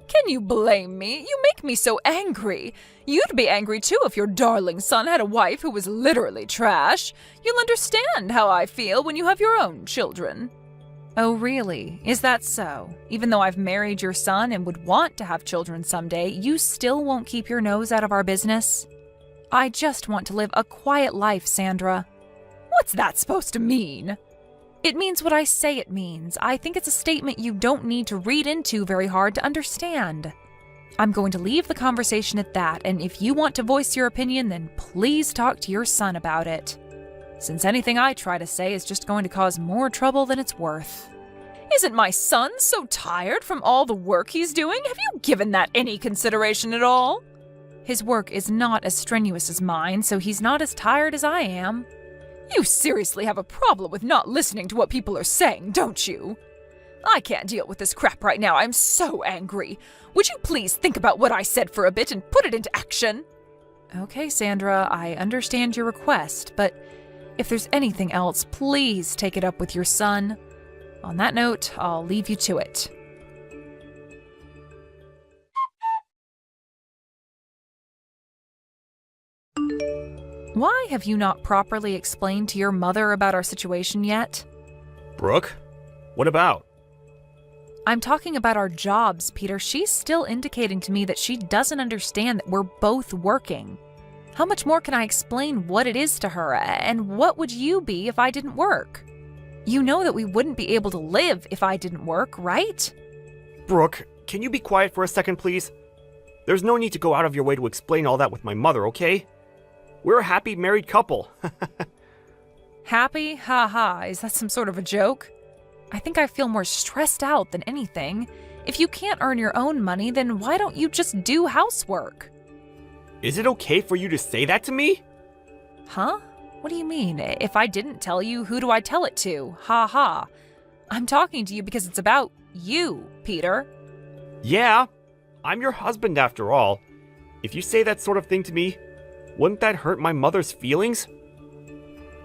Can you blame me? You make me so angry. You'd be angry too if your darling son had a wife who was literally trash. You'll understand how I feel when you have your own children. Oh, really? Is that so? Even though I've married your son and would want to have children someday, you still won't keep your nose out of our business? I just want to live a quiet life, Sandra. What's that supposed to mean? It means what I say it means. I think it's a statement you don't need to read into very hard to understand. I'm going to leave the conversation at that, and if you want to voice your opinion, then please talk to your son about it. Since anything I try to say is just going to cause more trouble than it's worth. Isn't my son so tired from all the work he's doing? Have you given that any consideration at all? His work is not as strenuous as mine, so he's not as tired as I am. You seriously have a problem with not listening to what people are saying, don't you? I can't deal with this crap right now. I'm so angry. Would you please think about what I said for a bit and put it into action? Okay, Sandra, I understand your request, but if there's anything else, please take it up with your son. On that note, I'll leave you to it. Why have you not properly explained to your mother about our situation yet? Brooke? What about? I'm talking about our jobs, Peter. She's still indicating to me that she doesn't understand that we're both working. How much more can I explain what it is to her, and what would you be if I didn't work? You know that we wouldn't be able to live if I didn't work, right? Brooke, can you be quiet for a second, please? There's no need to go out of your way to explain all that with my mother, okay? We're a happy married couple. Happy? Ha ha. Is that some sort of a joke? I think I feel more stressed out than anything. If you can't earn your own money, then why don't you just do housework? Is it okay for you to say that to me? Huh? What do you mean? If I didn't tell you, who do I tell it to? Ha ha. I'm talking to you because it's about you, Peter. Yeah, I'm your husband after all. If you say that sort of thing to me, wouldn't that hurt my mother's feelings?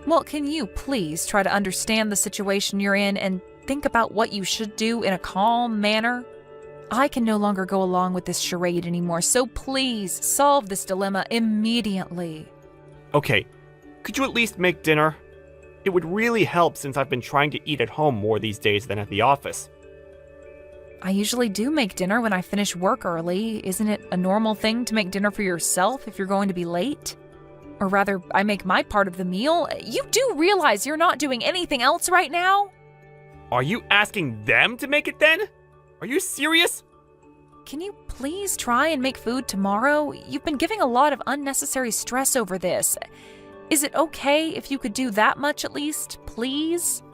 Well, can you please try to understand the situation you're in and think about what you should do in a calm manner? I can no longer go along with this charade anymore, so please solve this dilemma immediately. Okay, could you at least make dinner? It would really help since I've been trying to eat at home more these days than at the office. I usually do make dinner when I finish work early. Isn't it a normal thing to make dinner for yourself if you're going to be late? Or rather, I make my part of the meal. You do realize you're not doing anything else right now? Are you asking them to make it then? Are you serious? Can you please try and make food tomorrow? You've been giving a lot of unnecessary stress over this. Is it okay if you could do that much at least, please?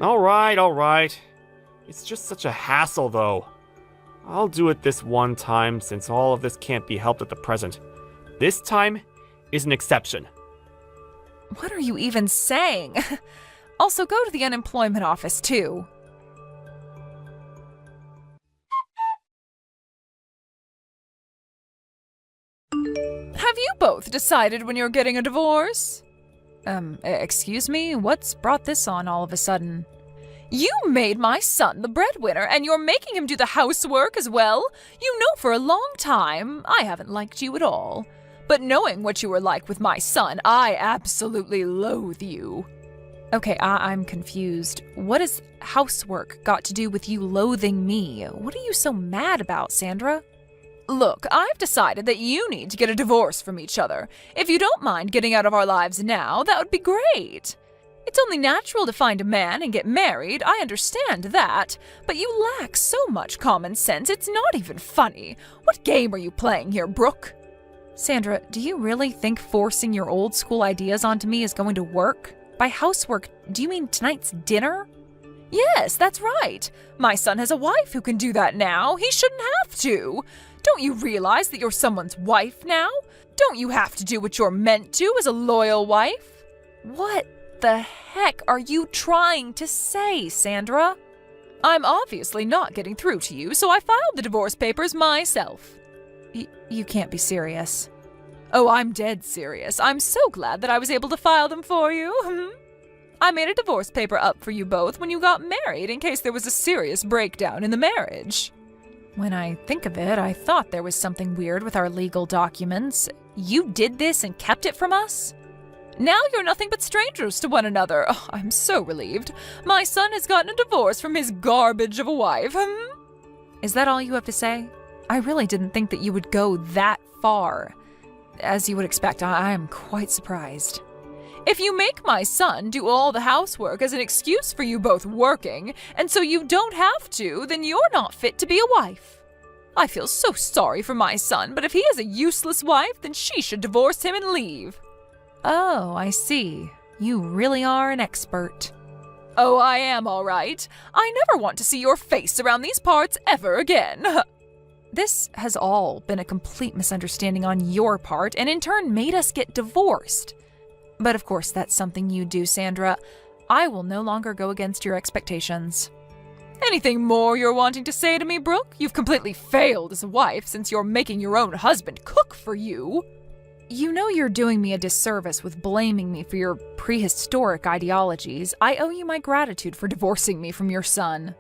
All right. It's just such a hassle, though. I'll do it this one time since all of this can't be helped at the present. This time is an exception. What are you even saying? Also, go to the unemployment office, too. Have you both decided when you're getting a divorce? Excuse me? What's brought this on all of a sudden? You made my son the breadwinner, and you're making him do the housework as well? You know for a long time I haven't liked you at all. But knowing what you were like with my son, I absolutely loathe you. Okay, I'm confused. What has housework got to do with you loathing me? What are you so mad about, Sandra? Look, I've decided that you need to get a divorce from each other. If you don't mind getting out of our lives now, that would be great. It's only natural to find a man and get married, I understand that. But you lack so much common sense, it's not even funny. What game are you playing here, Brooke? Sandra, do you really think forcing your old school ideas onto me is going to work? By housework, do you mean tonight's dinner? Yes, that's right. My son has a wife who can do that now. He shouldn't have to. Don't you realize that you're someone's wife now? Don't you have to do what you're meant to as a loyal wife? What the heck are you trying to say, Sandra? I'm obviously not getting through to you, so I filed the divorce papers myself. You can't be serious. Oh, I'm dead serious. I'm so glad that I was able to file them for you. I made a divorce paper up for you both when you got married in case there was a serious breakdown in the marriage. When I think of it, I thought there was something weird with our legal documents. You did this and kept it from us? Now you're nothing but strangers to one another. Oh, I'm so relieved. My son has gotten a divorce from his garbage of a wife. Is that all you have to say? I really didn't think that you would go that far. As you would expect, I am quite surprised. If you make my son do all the housework as an excuse for you both working, and so you don't have to, then you're not fit to be a wife. I feel so sorry for my son, but if he has a useless wife, then she should divorce him and leave. Oh, I see. You really are an expert. Oh, I am all right. I never want to see your face around these parts ever again. This has all been a complete misunderstanding on your part, and in turn made us get divorced. But of course, that's something you do, Sandra. I will no longer go against your expectations. Anything more you're wanting to say to me, Brooke? You've completely failed as a wife since you're making your own husband cook for you. You know you're doing me a disservice with blaming me for your prehistoric ideologies. I owe you my gratitude for divorcing me from your son.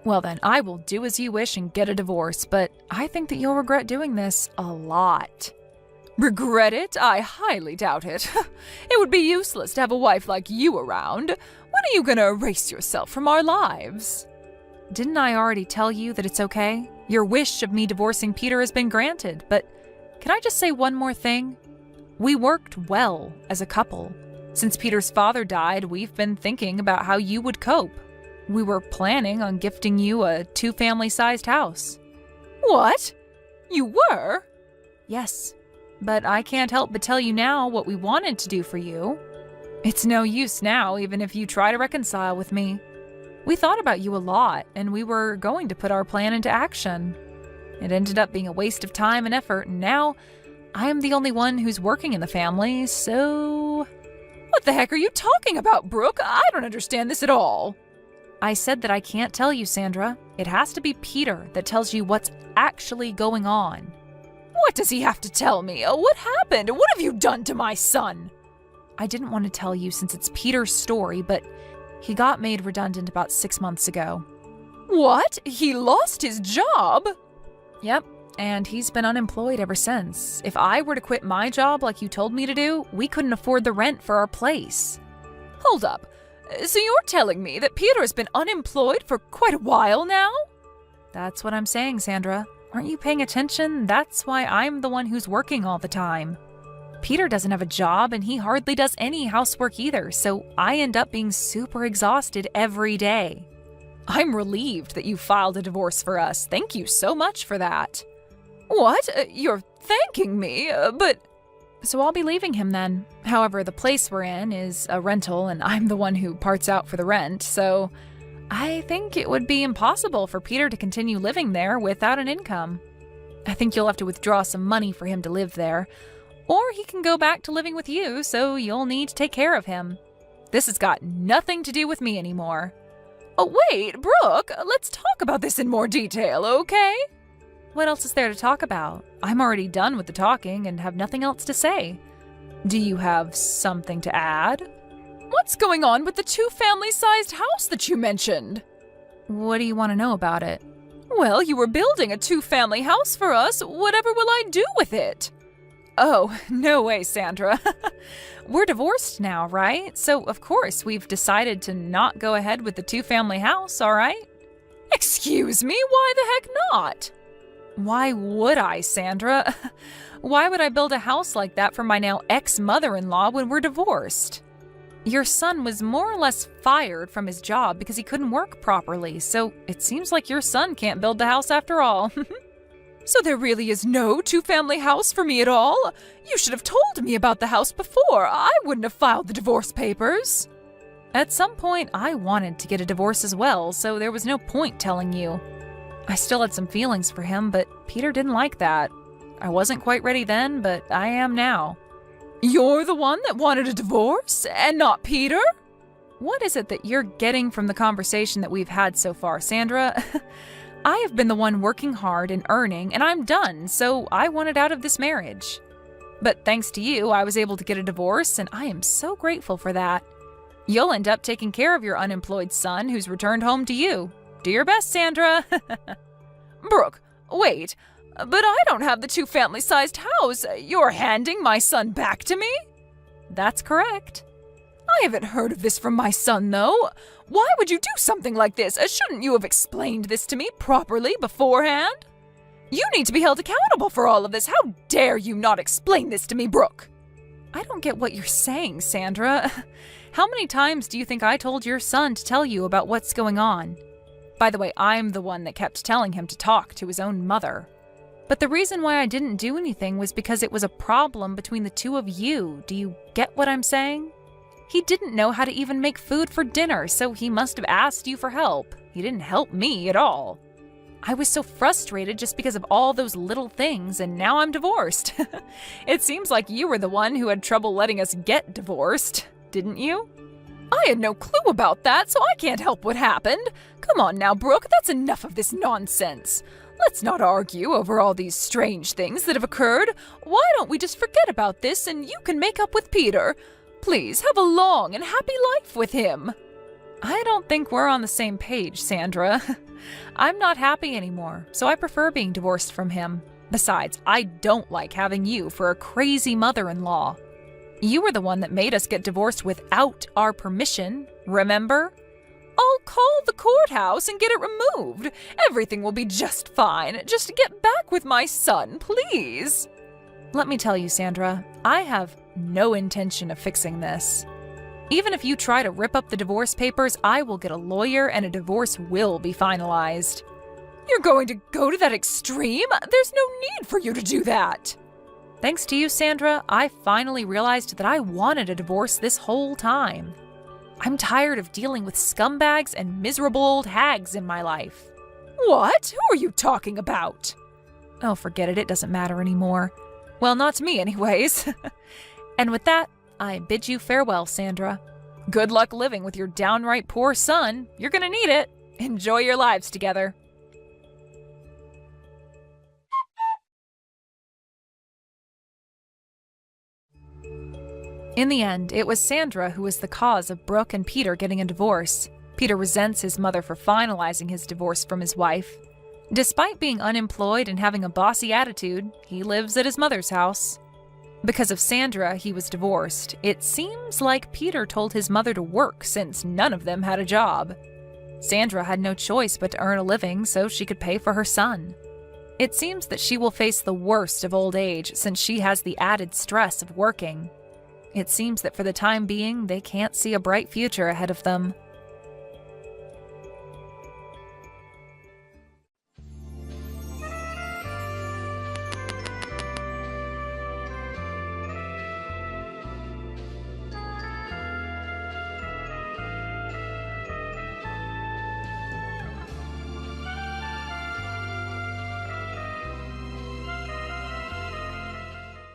Well then, I will do as you wish and get a divorce, but I think that you'll regret doing this a lot. Regret it? I highly doubt it. It would be useless to have a wife like you around. When are you gonna erase yourself from our lives? Didn't I already tell you that it's okay? Your wish of me divorcing Peter has been granted, but can I just say one more thing? We worked well as a couple. Since Peter's father died, we've been thinking about how you would cope. We were planning on gifting you a 2-family-sized house. What? You were? Yes, but I can't help but tell you now what we wanted to do for you. It's no use now, even if you try to reconcile with me. We thought about you a lot, and we were going to put our plan into action. It ended up being a waste of time and effort, and now I am the only one who's working in the family, so... What the heck are you talking about, Brooke? I don't understand this at all. I said that I can't tell you, Sandra. It has to be Peter that tells you what's actually going on. What does he have to tell me? What happened? What have you done to my son? I didn't want to tell you since it's Peter's story, but he got made redundant about 6 months ago. What? He lost his job? Yep, and he's been unemployed ever since. If I were to quit my job like you told me to do, we couldn't afford the rent for our place. Hold up. So you're telling me that Peter has been unemployed for quite a while now? That's what I'm saying, Sandra. Aren't you paying attention? That's why I'm the one who's working all the time. Peter doesn't have a job and he hardly does any housework either, so I end up being super exhausted every day. I'm relieved that you filed a divorce for us. Thank you so much for that. What? You're thanking me? But... So I'll be leaving him then. However, the place we're in is a rental and I'm the one who parts out for the rent, so I think it would be impossible for Peter to continue living there without an income. I think you'll have to withdraw some money for him to live there, or he can go back to living with you, so you'll need to take care of him. This has got nothing to do with me anymore. Oh, wait, Brooke, let's talk about this in more detail, okay? What else is there to talk about? I'm already done with the talking and have nothing else to say. Do you have something to add? What's going on with the 2-family-sized house that you mentioned? What do you want to know about it? Well, you were building a 2-family house for us. Whatever will I do with it? Oh, no way, Sandra. We're divorced now, right? So, of course, we've decided to not go ahead with the 2-family house, all right? Excuse me? Why the heck not? Why would I, Sandra? Why would I build a house like that for my now ex-mother-in-law when we're divorced? Your son was more or less fired from his job because he couldn't work properly, so it seems like your son can't build the house after all. So there really is no two-family house for me at all? You should have told me about the house before. I wouldn't have filed the divorce papers. At some point, I wanted to get a divorce as well, so there was no point telling you. I still had some feelings for him, but Peter didn't like that. I wasn't quite ready then, but I am now. You're the one that wanted a divorce, and not Peter? What is it that you're getting from the conversation that we've had so far, Sandra? I have been the one working hard and earning, and I'm done, so I wanted out of this marriage. But thanks to you, I was able to get a divorce, and I am so grateful for that. You'll end up taking care of your unemployed son who's returned home to you. Do your best, Sandra. Brooke, wait, but I don't have the two-family-sized house. You're handing my son back to me? That's correct. I haven't heard of this from my son, though. Why would you do something like this? Shouldn't you have explained this to me properly beforehand? You need to be held accountable for all of this. How dare you not explain this to me, Brooke? I don't get what you're saying, Sandra. How many times do you think I told your son to tell you about what's going on? By the way, I'm the one that kept telling him to talk to his own mother. But the reason why I didn't do anything was because it was a problem between the two of you. Do you get what I'm saying? He didn't know how to even make food for dinner, so he must have asked you for help. He didn't help me at all. I was so frustrated just because of all those little things, and now I'm divorced. It seems like you were the one who had trouble letting us get divorced, didn't you? I had no clue about that, so I can't help what happened. Come on now, Brooke, that's enough of this nonsense. Let's not argue over all these strange things that have occurred. Why don't we just forget about this and you can make up with Peter? Please have a long and happy life with him. I don't think we're on the same page, Sandra. I'm not happy anymore, so I prefer being divorced from him. Besides, I don't like having you for a crazy mother-in-law. You were the one that made us get divorced without our permission, remember? I'll call the courthouse and get it removed. Everything will be just fine. Just get back with my son, please. Let me tell you, Sandra, I have no intention of fixing this. Even if you try to rip up the divorce papers, I will get a lawyer and a divorce will be finalized. You're going to go to that extreme? There's no need for you to do that. Thanks to you, Sandra, I finally realized that I wanted a divorce this whole time. I'm tired of dealing with scumbags and miserable old hags in my life. What? Who are you talking about? Oh, forget it. It doesn't matter anymore. Well, not to me anyways. And with that, I bid you farewell, Sandra. Good luck living with your downright poor son. You're gonna need it. Enjoy your lives together. In the end, it was Sandra who was the cause of Brooke and Peter getting a divorce. Peter resents his mother for finalizing his divorce from his wife. Despite being unemployed and having a bossy attitude, he lives at his mother's house. Because of Sandra, he was divorced. It seems like Peter told his mother to work since none of them had a job. Sandra had no choice but to earn a living so she could pay for her son. It seems that she will face the worst of old age since she has the added stress of working. It seems that for the time being, they can't see a bright future ahead of them.